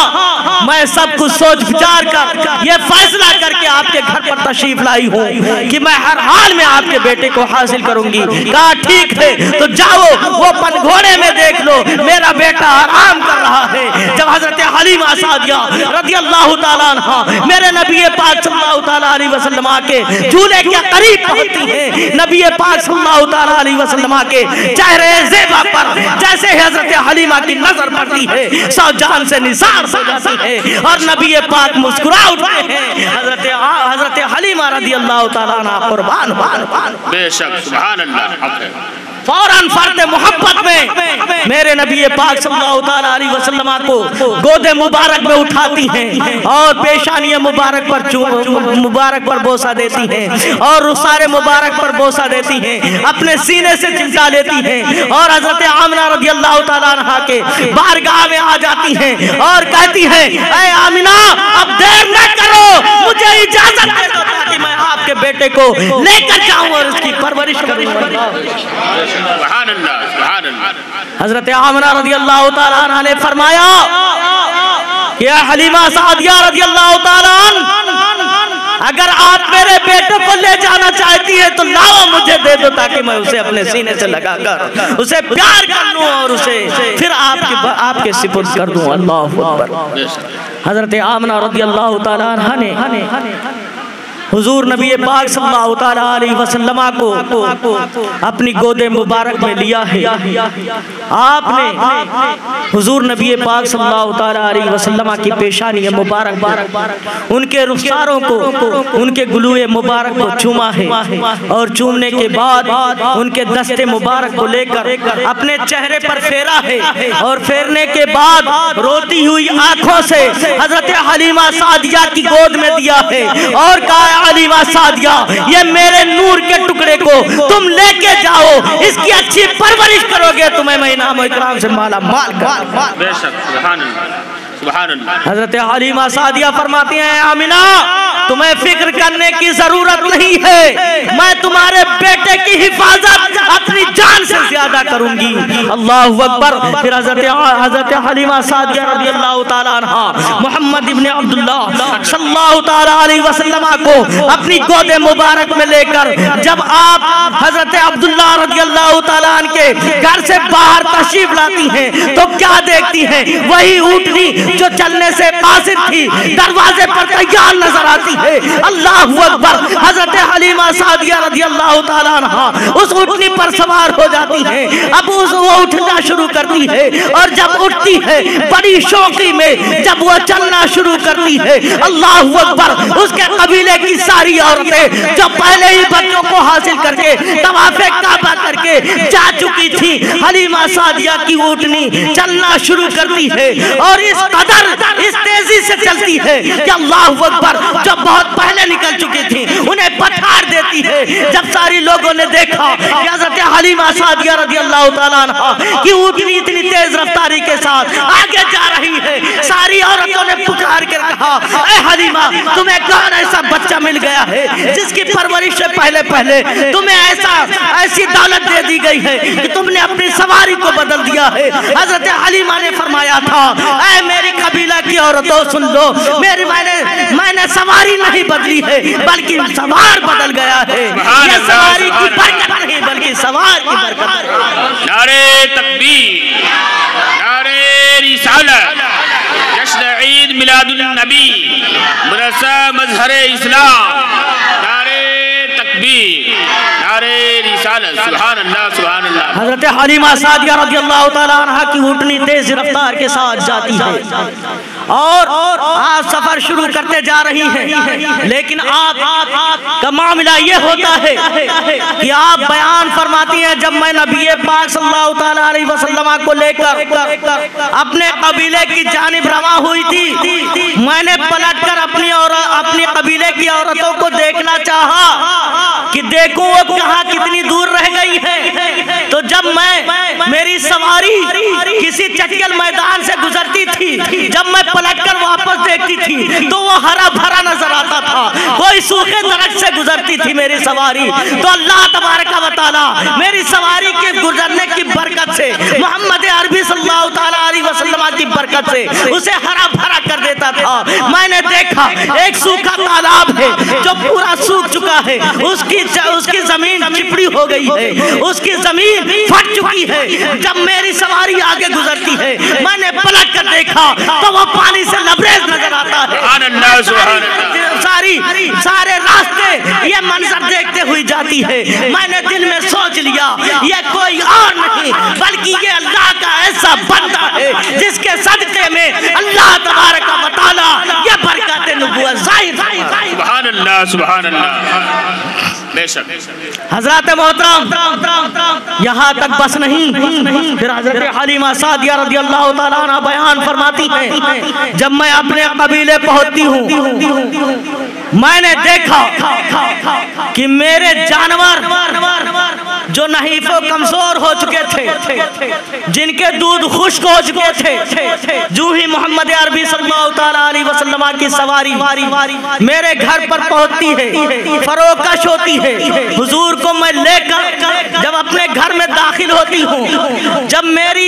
मैं सब कुछ सोच विचार कर ये फैसला करके आपके घर पर तशरीफ लाई हूँ कि मैं हर हाल में आपके बेटे को हासिल करूंगी। कहा ठीक है तो जाओ वो पनघोड़े में देख लो, मेरा बेटा आराम कर रहा है। जब हजरत हलीमा सादिया रज़ियल्लाहु ताला अन्हा मेरे नबी पाक सल्लल्लाहु ताला अलैहि वसल्लम के झूले के करीब पहुंचती है, नबी पाक सल्लल्लाहु ताला अलैहि वसल्लम के चेहरे ज़ेबा पर जैसे हजरत हलीमा की नजर पड़ती है सौ जान से निसार हो जाती है और नबी पाक मुस्कुरा उठते हैं। हजरत हलीमा रज़ियल्लाहु ताला अन्हा कुर्बान। बेशक सुभान अल्लाह। फौरन फर्द मोहब्बत में मेरे नबी पाक सल्लल्लाहु ताला अलैहि वसल्लम को गोदे मुबारक में उठाती हैं और पेशानी मुबारक पर बोसा देती हैं और रुसारे मुबारक पर बोसा देती हैं, अपने सीने से चिमटा लेती हैं और हजरत आमिना रज़ियल्लाहु ताला अन्हा के बारगाह में आ जाती हैं और कहती हैं ऐ आमिना अब देर न करो, मुझे इजाजत दे दो ताकि मैं आपके बेटे को लेकर जाऊं और उसकी परवरिश करूं। हजरत आमिना रज़ियल्लाहु ताला अन्हा ने फरमाया कि हलीमा सादिया रज़ियल्लाहु ताला अगर आप मेरे बेटे को ले जाना चाहती है तो लाओ मुझे दे दो ताकि मैं उसे अपने सीने से लगाकर उसे प्यार कर लूं और उसे फिर आपके सिपुर्द कर दूं। अल्लाहु अकबर। हजरत आमिना रज़ियल्लाहु ताला अन्हा ने हुजूर नबी पाक सल्लल्लाहु ताला अलैहि वसल्लम को अपनी गोदे मुबारक में लिया है। आपने हुजूर नबी पाक सल्लल्लाहु ताला अलैहि वसल्लम की पेशानी मुबारक उनके रुखसारों को उनके गुलूए मुबारक को चूमा है और चूमने के बाद उनके दस्ते मुबारक को लेकर अपने चेहरे पर फेरा है और फेरने के बाद रोती हुई आंखों से हजरत हलीमा सादिया की गोद में दिया है और कहा हलीमा सादिया ये मेरे नूर के टुकड़े को तुम लेके जाओ, इसकी अच्छी परवरिश करोगे तुम्हें मैं इनाम इकराम से माला माल कर। हजरत हलीमा सादिया फरमाती हैं, आमिना तुम्हें फिक्र करने की जरूरत नहीं है, मैं तुम्हारे बेटे की हिफाजत अपनी जान से ज्यादा करूंगी। अल्लाहु अकबर। फिर हजरत हलीमा सादिया रज़ियल्लाहु ताला अन्हा मोहम्मद इब्ने अब्दुल्लाह सल्लल्लाहु ताला अलैहि वसल्लम को अपनी गोद मुबारक में लेकर जब आप हजरत अब्दुल्लाह रज़ियल्लाहु ताला अन्हु के घर से बाहर तशरीफ लाती हैं तो क्या देखती हैं? वही ऊँटनी जो चलने से कासिर थी दरवाजे पर तैयार नजर आती है। अल्लाहु अकबर। हजरत हलीमा सादिया रज़ियल्लाहु ताला अन्हा उस ऊँटनी पर सवार हो जाती है। अब वो उठना शुरू करती है और जब उठती है बड़ी शौकी में जब वो चलना शुरू करती है, अल्लाहु अकबर, उसके कबीले की सारी औरतें जो पहले ही बच्चों को हासिल करके तवाफ़े काबा करके जा चुकी थी, हलीमा सादिया की ऊँटनी चलना शुरू करती है और इस कदर इस तेजी से चलती है कि अल्लाहु अकबर, जो बहुत पहले निकल चुकी थी उन्हें पछाड़ देती है। जब सारी लोगों ने देखा कि हज़रत हलीमा सादिया रज़ियल्लाहु ताला अन्हा की ऊँटनी इतनी तेज रफ्तारी के साथ आगे जा रही है, सारी औरतों ने पुकार कर कहा, ऐ हलीमा, तुम्हें कौन ऐसा बच्चा मिल गया है जिसकी परवरिश से पहले पहले तुम्हें ऐसी दौलत दे दी गई है कि तुमने अपनी सवारी को बदल दिया है। हज़रत हलीमा ने फरमाया था, ऐ मेरी कबीला की औरतों सुन लो, मैंने सवारी नहीं बदली है बल्कि सवार बदल गया है। ये सवारी की बरकत नहीं बल्कि सवार की बरकत है। नारे तकबीर, नारे रिसालत, जश्न ईद मिलादुन नबी, मदरसा मजहर इस्लाम, नारे तकबीर, नारे रिसालत, सुभान अल्लाह, सुभान अल्लाह। हजरत हलीमा सादिया रज़ियल्लाहु ताला अन्हा की ऊँटनी तेज रफ्तार के साथ जाती है और आप सफर शुरू करते जा रही हैं, लेकिन आप का मामला ये होता है कि आप बयान फरमाती हैं, जब मैं नबी पाक सल्लल्लाहु ताला अलैहि वसल्लम को लेकर अपने कबीले की जानिब रवा हुई थी, मैंने पलटकर अपनी कबीले की औरतों को देखना चाहा कि देखूं वो कहाँ कितनी दूर रह गई है। तो जब मेरी सवारी किसी चटियल मैदान से गुजरती थी, जब मैं पलटकर वापस देखती थी तो वो हरा भरा नजर आता था। कोई सूखे दरख्त से गुजरती थी मेरी सवारी तो अल्लाह तबारक व तआला मेरी सवारी के गुजरने की बरकत से, मोहम्मद अरबी सल्लल्लाहु ताला अलैहि वसल्लम की बरकत से उसे हरा भरा कर देता था। मैंने देखा एक सूखा तालाब है जो पूरा सूख चुका है, उसकी जमीन चिपड़ी हो गई है, उसकी जमीन फट चुकी है। जब मेरी सवारी आगे गुजरती है मैंने पलट कर देखा तो वो पानी से लबरेज नजर आता है। सारे रास्ते ये मंजर देखते हुए जाती है। मैंने दिल में सोच लिया ये कोई और नहीं बल्कि ये अल्लाह का ऐसा बंदा है जिसके सदक़े में अल्लाह तबारक व तआला ये बरकत नबुव्वत ज़ाहिर है। सुभान अल्लाह, सुभान अल्लाह। बेशक हजरत मोहतरम यहाँ तक बस नहीं, फिर हजरत हलीमा सादिया रज़ियल्लाहु ताला अन्हा बयान फरमाती है, जब मैं अपने कबीले पहुंचती हूँ मैंने देखा कि मेरे जानवर जो नहीफो कमजोर हो चुके थे, जिनके दूध खुश्क हो चुके थे, जो ही मोहम्मद अरबी सल्लल्लाहु ताला अलैहि वसल्लम की सवारी मेरे घर पर पहुंचती है, फरोकश होती है, हुजूर को मैं लेकर जब अपने घर में दाखिल होती हूँ, जब मेरे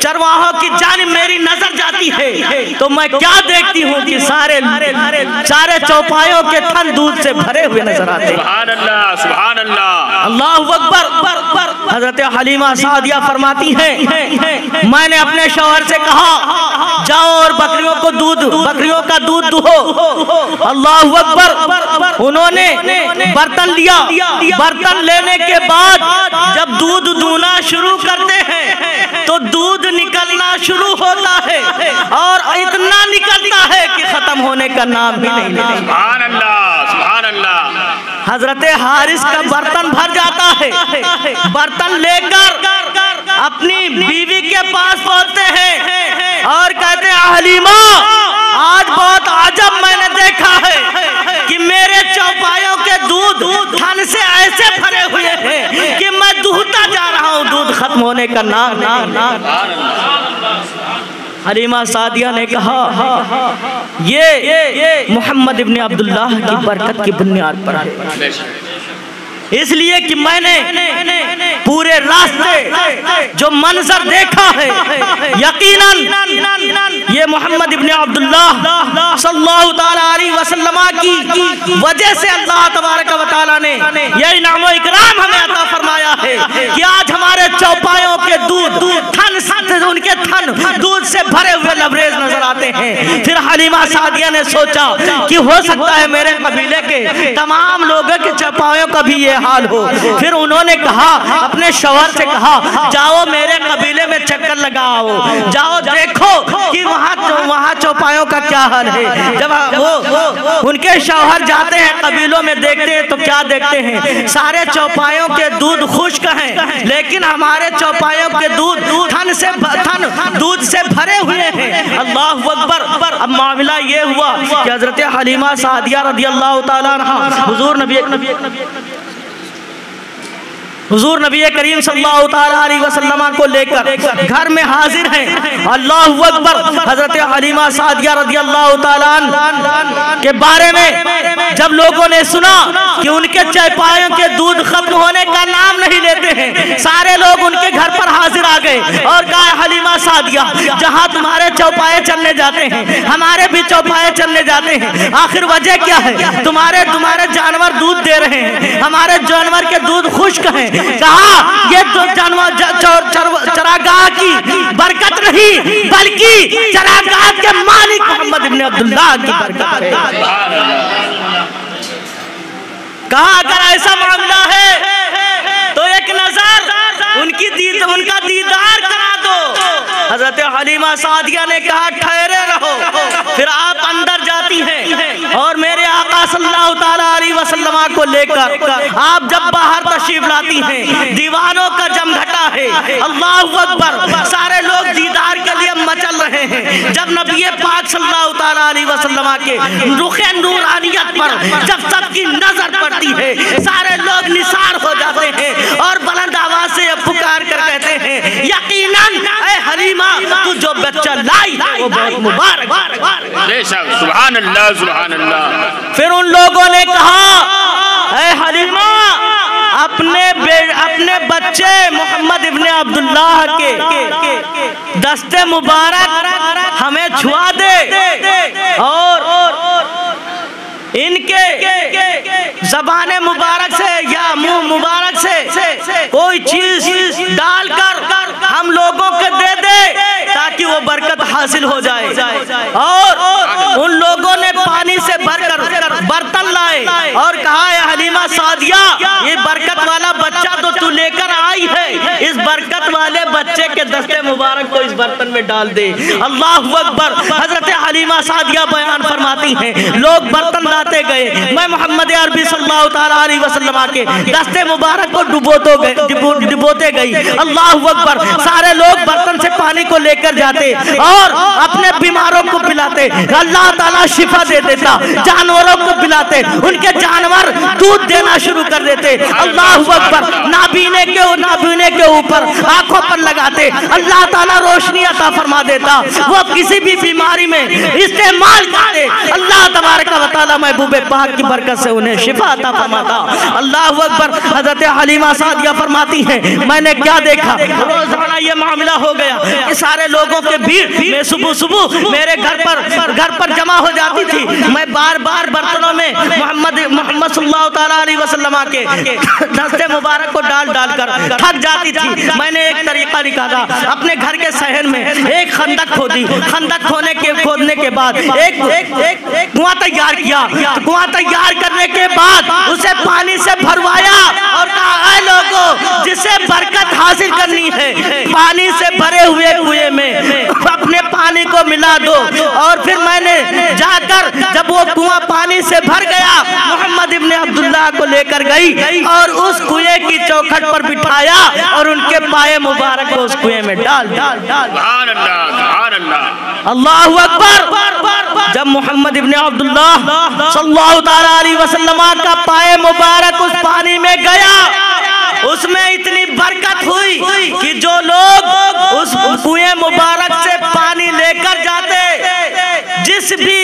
चरवाहों की जानिब मेरी नजर जाती है तो मैं क्या देखती हूँ कि सारे चौपायों के थन दूध से भरे हुए नजर आते हैं। सुभान अल्लाह, सुभान अल्लाह, अल्लाहु अकबर। हजरत हलीमा सादिया फरमाती हैं, मैंने अपने शौहर से कहा जाओ और बकरियों का दूध दुहो। अल्लाहु अकबर। उन्होंने बर्तन लिया, बर्तन लेने के बाद जब दूध दूना शुरू करते हैं तो दूध निकलना शुरू होता है और इतना निकलता है कि खत्म होने का नाम भी नहीं लेता। सुभान अल्लाह, सुभान अल्लाह। हजरत हारिस का बर्तन भर जाता है, बर्तन लेकर अपनी बीवी के पास पहुंचते हैं और कहते हैं, हलीमा आज बहुत अजब मैंने देखा है कि मेरे चौपायों के दूध थन से ऐसे भरे हुए हैं कि मैं दूहता जा रहा हूँ, दूध खत्म होने का नाम हलीमा सादिया ने कहा ये मोहम्मद इब्ने अब्दुल्लाह की बरकत की बुनियाद पर है, इसलिए कि मैंने पूरे रास्ते जो मंजर देखा है, यकीनन ये मोहम्मद इब्ने अब्दुल्लाह सल्लल्लाहु ताला अलैहि वसल्लम की वजह से अल्लाह तबारक व तआला ने ये इनाम व इकराम हमें अता फरमाया है कि आज हमारे चौपायों के उनके थन दूध से भरे हुए लबरेज नजर आते हैं। फिर हलीमा सादिया ने सोचा कि हो सकता है मेरे कबीले के तमाम लोगों के चौपायों का भी ये हाल हो। फिर उन्होंने कहा, अपने शौहर से कहा, जाओ मेरे कबीले में चक्कर लगाओ, जाओ देखो कि वहाँ चौपायों का क्या हाल है। जब वो उनके शौहर जाते हैं कबीलों में, देखते हैं तो क्या देखते हैं, सारे चौपायों के दूध खुश्क हैं, लेकिन हमारे चौपायों के दूध दूध से भरे हुए हैं। अल्लाहु अकबर। अब मामला ये हुआ कि हजरत हलीमा सादिया रदियल्लाहु ताला अन्हा हुजूर नबी करीम सल्लल्लाहु ताला अलैहि वसल्लम को लेकर घर में हाजिर हैं। अल्लाहु अकबर। हजरत हलीमा सादिया रदियल्लाहु ताला अन्हा के बारे में जब लोगों ने सुना कि उनके चौपायों के दूध खत्म होने का नाम नहीं लेते हैं, सारे लोग उनके घर पर हाजिर आ गए और कहा, हलीमा सादिया, जहां तुम्हारे चौपाए चलने जाते हैं हमारे भी चौपाए चलने जाते हैं, आखिर वजह क्या है? तुम्हारे जानवर दूध दे रहे हैं, हमारे जानवर के दूध खुश्क हैं। कहा, ये तो जानवर चरागाह की बरकत नहीं, बल्कि चरागाह के मालिक मोहम्मद इब्ने अब्दुल्लाह की बरकत है। कहा, अगर ऐसा मामला है तो एक नजर उनका दीदार करा दो। हजरत हलीमा सादिया ने कहा, ठहरे रहो। फिर आप अंदर जाती हैं और मेरे आका सल्लल्लाहु ताला अलैहि वसल्लम को लेकर आप जब बाहर तशरीफ लाती हैं, दीवानों का जमघटा है। अल्लाहु अकबर। सारे लोग दीदार के लिए मचल रहे हैं। जब नबी पाक सल्लल्लाहु ताला अलैहि वसल्लम के रुखे नूरानियत पर जब सबकी नजर पड़ती है, सारे लोग निसार हो जाते हैं और बुलंद आवाज से पुकार कर कहते हैं, यकीनन ऐ हलीमा, तू जो बच्चा लाई वो बहुत मुबारक। सुभान अल्लाह, सुभान अल्लाह। फिर उन लोगों ने कहा, ऐ हलीमा, अपने बच्चे मोहम्मद इब्ने अब्दुल्लाह के दस्ते मुबारक हमें छुआ दे और इनके ज़बाने मुबारक से या मुंह मुबारक से कोई चीज डालकर हम लोगों को दे दे ताकि वो बरकत हासिल हो जाए। और उन लोगों ने पानी से भरकर बर्तन लाए और कहा, है हलीमा सादिया, ये बरकत वाला बच्चा तो तू लेकर आई है, इस बरकत वाले बच्चे के दस्ते मुबारक को इस बर्तन में डाल दे। अल्लाहु अकबर। हजरत हलीमा सादिया बयान फरमाती हैं, लोग बर्तन लाते गए, मैं मोहम्मद अरबी सल्लल्लाहु ताला अलैहि वसल्लम के दस्ते मुबारक को डुबोते गई। अल्लाहु अकबर। सारे लोग बर्तन से पानी को लेकर जाते और अपने बीमारों को पिलाते, अल्लाह ताला शिफा दे देता। जानवरों को पिलाते, उनके जानवर दूध देना शुरू कर देते। अल्लाहु अकबर। नाभीने के ऊपर आंखों पर लगाते, अल्लाह ताला रोशनी अता फरमा देता। वो किसी भी बीमारी में इस्तेमाल करते, अल्लाह तबारक व तआला महबूब पाक की बरकत से उन्हें शिफा अता फरमाता। अल्लाहु अकबर। हजरत हलीमा सादिया फरमाती हैं, मैंने क्या देखा, रोजाना ये मामला हो गया कि सारे लोगों के भीड़ में सुबह मेरे घर पर जमा हो जाती थी। मैं बार बार बर्तनों में मोहम्मद सल्लल्लाहु ताला अलैहि वसल्लम के दस्ते मुबारक को डाल कर थक जाती थी। मैंने एक तरीका निकाला, अपने घर के शहर में एक खंदक खोदी। खंदक खोदने के बाद एक कुआं तैयार किया। कुआं तैयार करने के बाद उसे पानी से भरवाया और कहा, ऐ लोगों, जिसे बरकत हासिल करनी है, पानी से भरे हुए कुएं में अपने पानी को मिला दो। और फिर मैंने जाकर जब वो कुआं पानी से भर गया, मोहम्मद इब्ने अब्दुल्लाह को लेकर गई और उस कुएं की चौखट पर बिठाया और उनके पाए मुबारक को उस कुएं में डाल। अल्लाहु अकबर। जब मोहम्मद इब्ने अब्दुल्लाह सल्लल्लाहु ताला अलैहि वसल्लम का पाए मुबारक उस पानी में गया, उसमें इतनी बरकत हुई कि जो अपने मुबारक से पानी लेकर जाते, जिस भी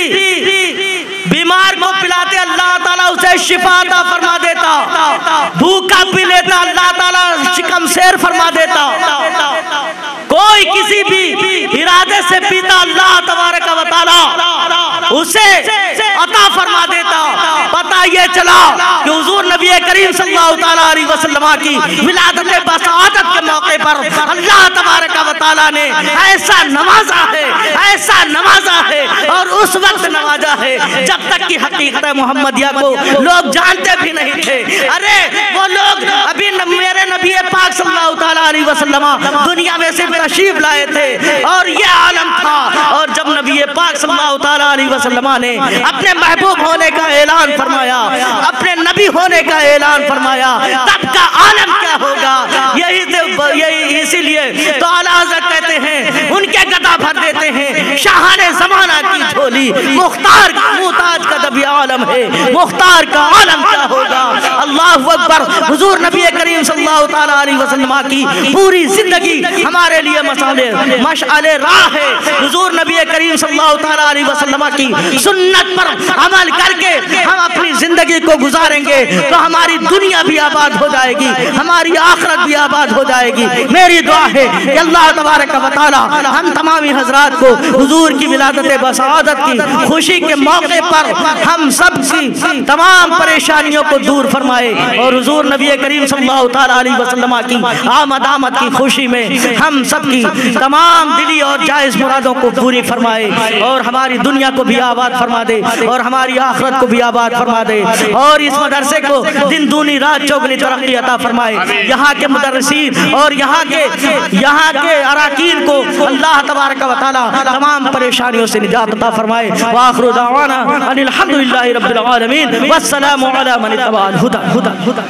बीमार को पिलाते अल्लाह ताला उसे शिफा अता फरमा देता, भूखा पी लेता अल्लाह ताला शिकम शेर फरमा देता, कोई किसी भी इरादे से पीता अल्लाह तबारक व तआला उसे अता फरमा देता। पता ये चला कि हुजूर नबी करीम सल्लल्लाहु ताला अलैहि वसल्लम की विलादत बसादत के मौके पर अल्लाह तबारक व तआला ने ऐसा नवाजा है, ऐसा नवाजा है और उस वक्त नवाजा है जब तक की हकीकत मोहम्मदिया को लोग जानते भी नहीं थे। अरे वो लोग अभी मेरे नबी पाक सल्लल्लाहु ताला अलैहि वसल्लम दुनिया में सिर्फ तशरीफ लाए थे और ये आलम था, और जब नबी पाक सल्लल्लाहु ताला अलैहि वसल्लम ने अपने महबूब होने का ऐलान फरमाया, अपने नबी होने का ऐलान फरमाया, तब का आलम क्या होगा। यही इसीलिए तो आला हज़रत कहते हैं, उनके गदा भर देते हैं शाहाने ज़माना की झोली, मुख्तार मुहताज का दबी आलम है, मुख्तार का आलम क्या होगा। अल्लाहु अकबर। हुजूर नबी करीम सल्लल्लाहु ताला अलैहि वसल्लम की पूरी जिंदगी हमारे लिए मशअले राह है। हुजूर नबी करीम सल्लल्लाहु ताला अलैहि वसल्लम की सुन्नत पर अमल करके हम अपनी जिंदगी को गुजारेंगे तो हमारी दुनिया भी आबाद हो जाएगी, हमारी आखिरत भी आबाद हो जाएगी। मेरी दुआ है कि अल्लाह तबारक व तआला हम तमामी हजरात को हुजूर की विलादत बसादत की खुशी के मौके पर हम सब की तमाम परेशानियों को दूर फरमाए और हुजूर नबी करीम सल्लल्लाहु ताला अलैहि वसल्लम की आमद की खुशी में हम सब की तमाम दिली और जायज़ मुरादों को पूरी फरमाए और हमारी दुनिया को भी आबाद फरमा दे और हमारी आखिरत को भी आबाद फरमा दे और इस मदरसे को दिन दूनी रात चौगुनी तरक्की अता फरमाए। यहाँ के मुदर्रिसीन और यहाँ के अराकीन को अल्लाह तबारक व तआला तमाम परेशानियों से निजात अता फरमाए। व आखिरु दावाना अनिल हम्दुलिल्लाहि रब्बिल आलमीन वस्सलामु अला मन इत्तबअल हुदा।